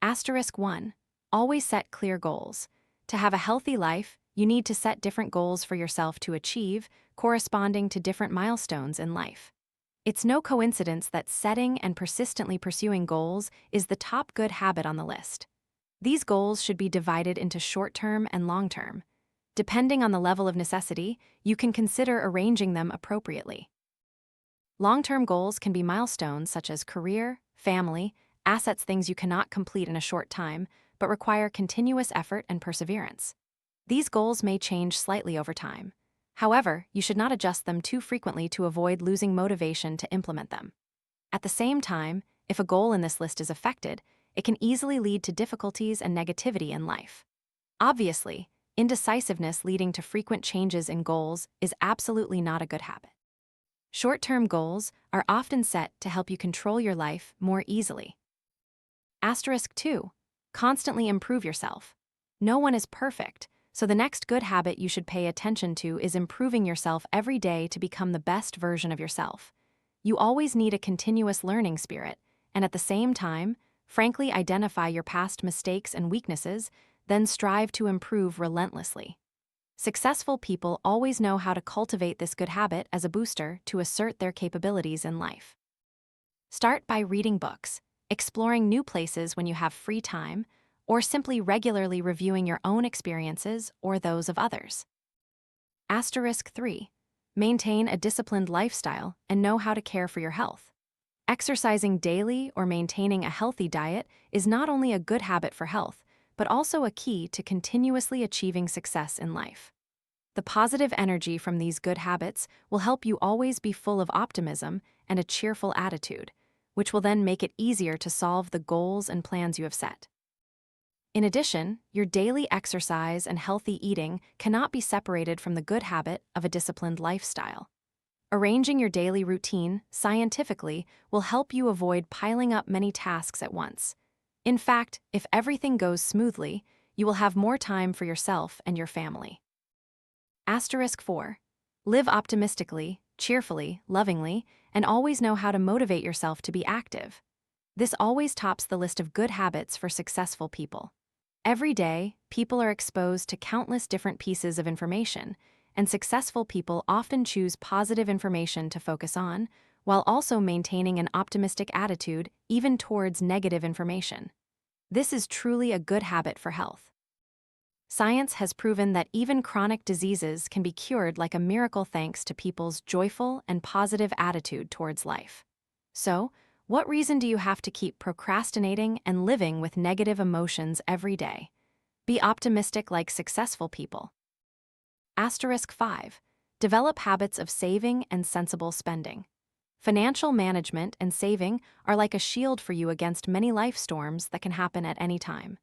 Asterisk 1. Always set clear goals. To have a healthy life, you need to set different goals for yourself to achieve, corresponding to different milestones in life. It's no coincidence that setting and persistently pursuing goals is the top good habit on the list. These goals should be divided into short-term and long-term. Depending on the level of necessity, you can consider arranging them appropriately. Long-term goals can be milestones such as career, family, assets, things you cannot complete in a short time, but require continuous effort and perseverance. These goals may change slightly over time. However, you should not adjust them too frequently to avoid losing motivation to implement them. At the same time, if a goal in this list is affected, it can easily lead to difficulties and negativity in life. Obviously, indecisiveness leading to frequent changes in goals is absolutely not a good habit. Short-term goals are often set to help you control your life more easily. Asterisk 2. Constantly improve yourself. No one is perfect, so the next good habit you should pay attention to is improving yourself every day to become the best version of yourself. You always need a continuous learning spirit, and at the same time, frankly identify your past mistakes and weaknesses, then strive to improve relentlessly. Successful people always know how to cultivate this good habit as a booster to assert their capabilities in life. Start by reading books, exploring new places when you have free time, or simply regularly reviewing your own experiences or those of others. Asterisk 3. Maintain a disciplined lifestyle and know how to care for your health. Exercising daily or maintaining a healthy diet is not only a good habit for health, but also a key to continuously achieving success in life. The positive energy from these good habits will help you always be full of optimism and a cheerful attitude, which will then make it easier to solve the goals and plans you have set. In addition, your daily exercise and healthy eating cannot be separated from the good habit of a disciplined lifestyle. Arranging your daily routine scientifically will help you avoid piling up many tasks at once. In fact, if everything goes smoothly, you will have more time for yourself and your family. Asterisk 4. Live optimistically, cheerfully, lovingly, and always know how to motivate yourself to be active. This always tops the list of good habits for successful people. Every day, people are exposed to countless different pieces of information, and successful people often choose positive information to focus on, while also maintaining an optimistic attitude even towards negative information. This is truly a good habit for health. Science has proven that even chronic diseases can be cured like a miracle thanks to people's joyful and positive attitude towards life. So, what reason do you have to keep procrastinating and living with negative emotions every day? Be optimistic like successful people. Asterisk 5. Develop habits of saving and sensible spending. Financial management and saving are like a shield for you against many life storms that can happen at any time.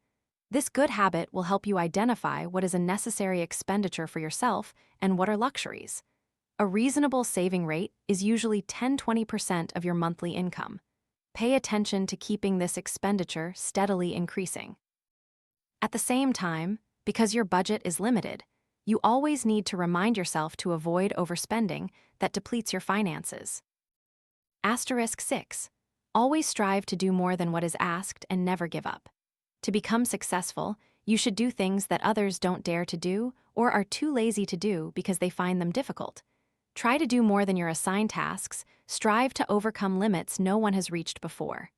This good habit will help you identify what is a necessary expenditure for yourself and what are luxuries. A reasonable saving rate is usually 10–20% of your monthly income. Pay attention to keeping this expenditure steadily increasing. At the same time, because your budget is limited, you always need to remind yourself to avoid overspending that depletes your finances. Asterisk 6. Always strive to do more than what is asked and never give up. To become successful, you should do things that others don't dare to do or are too lazy to do because they find them difficult. Try to do more than your assigned tasks, strive to overcome limits no one has reached before.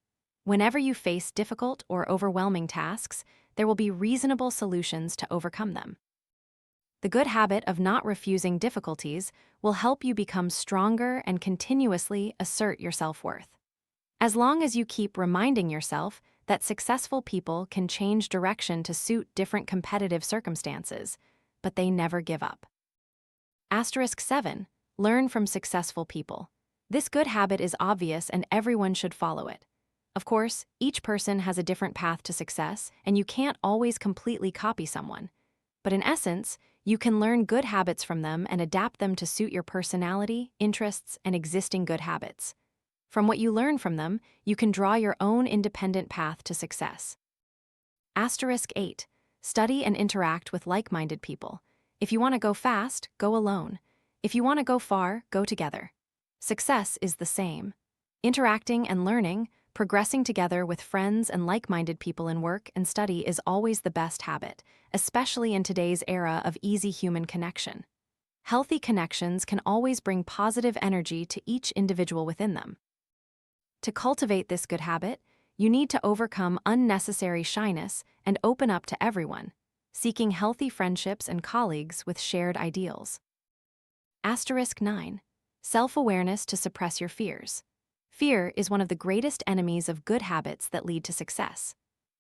Whenever you face difficult or overwhelming tasks, there will be reasonable solutions to overcome them. The good habit of not refusing difficulties will help you become stronger and continuously assert your self-worth. As long as you keep reminding yourself that successful people can change direction to suit different competitive circumstances, but they never give up. Asterisk 7. Learn from successful people. This good habit is obvious and everyone should follow it. Of course, each person has a different path to success, and you can't always completely copy someone. But in essence, you can learn good habits from them and adapt them to suit your personality, interests, and existing good habits. From what you learn from them, you can draw your own independent path to success. Asterisk 8. Study and interact with like-minded people. If you want to go fast, go alone. If you want to go far, go together. Success is the same. Interacting and learning, progressing together with friends and like-minded people in work and study is always the best habit, especially in today's era of easy human connection. Healthy connections can always bring positive energy to each individual within them. To cultivate this good habit, you need to overcome unnecessary shyness and open up to everyone, seeking healthy friendships and colleagues with shared ideals. Asterisk 9. Self-awareness to suppress your fears. Fear is one of the greatest enemies of good habits that lead to success.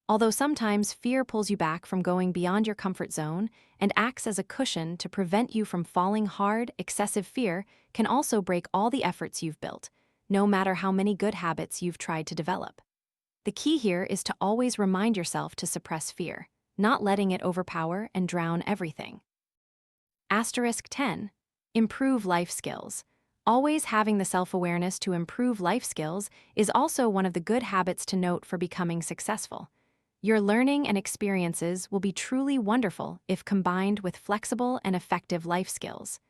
Although sometimes fear pulls you back from going beyond your comfort zone and acts as a cushion to prevent you from falling hard, excessive fear can also break all the efforts you've built, no matter how many good habits you've tried to develop. The key here is to always remind yourself to suppress fear, not letting it overpower and drown everything. Asterisk 10. Improve life skills. Always having the self-awareness to improve life skills is also one of the good habits to note for becoming successful. Your learning and experiences will be truly wonderful if combined with flexible and effective life skills.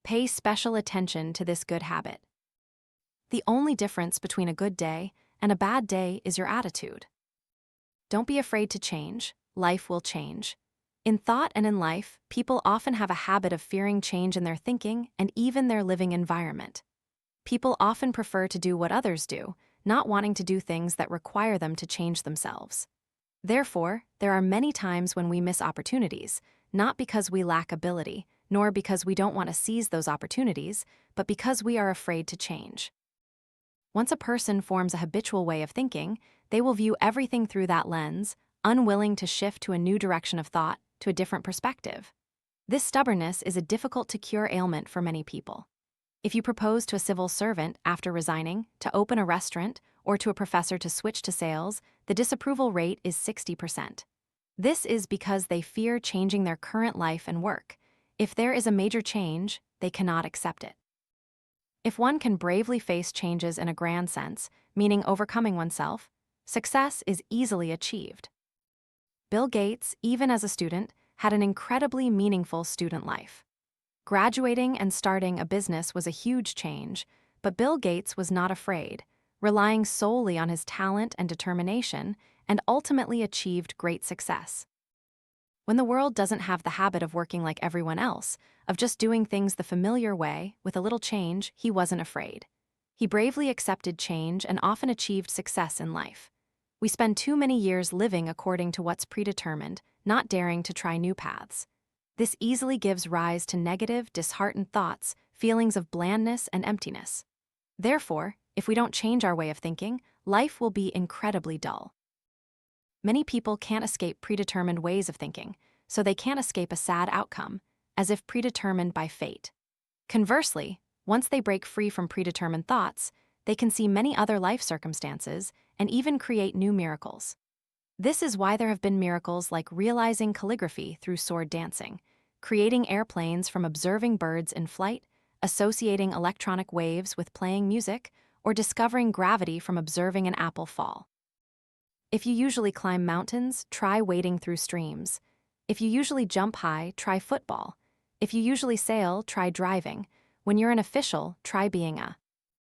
Pay special attention to this good habit. The only difference between a good day and a bad day is your attitude. Don't be afraid to change. Life will change. In thought and in life, people often have a habit of fearing change in their thinking and even their living environment. People often prefer to do what others do, not wanting to do things that require them to change themselves. Therefore, there are many times when we miss opportunities, not because we lack ability, nor because we don't want to seize those opportunities, but because we are afraid to change. Once a person forms a habitual way of thinking, they will view everything through that lens, unwilling to shift to a new direction of thought, to a different perspective. This stubbornness is a difficult-to-cure ailment for many people. If you propose to a civil servant after resigning to open a restaurant or to a professor to switch to sales, the disapproval rate is 60%. This is because they fear changing their current life and work. If there is a major change, they cannot accept it. If one can bravely face changes in a grand sense, meaning overcoming oneself, success is easily achieved. Bill Gates, even as a student, had an incredibly meaningful student life. Graduating and starting a business was a huge change, but Bill Gates was not afraid, relying solely on his talent and determination, and ultimately achieved great success. When the world doesn't have the habit of working like everyone else, of just doing things the familiar way, with a little change, he wasn't afraid. He bravely accepted change and often achieved success in life. We spend too many years living according to what's predetermined, not daring to try new paths. This easily gives rise to negative, disheartened thoughts, feelings of blandness and emptiness. Therefore, if we don't change our way of thinking, life will be incredibly dull. Many people can't escape predetermined ways of thinking, so they can't escape a sad outcome, as if predetermined by fate. Conversely, once they break free from predetermined thoughts, they can see many other life circumstances and even create new miracles. This is why there have been miracles like realizing calligraphy through sword dancing, creating airplanes from observing birds in flight, associating electronic waves with playing music, or discovering gravity from observing an apple fall. If you usually climb mountains, try wading through streams. If you usually jump high, try football. If you usually sail, try driving. When you're an official, try being a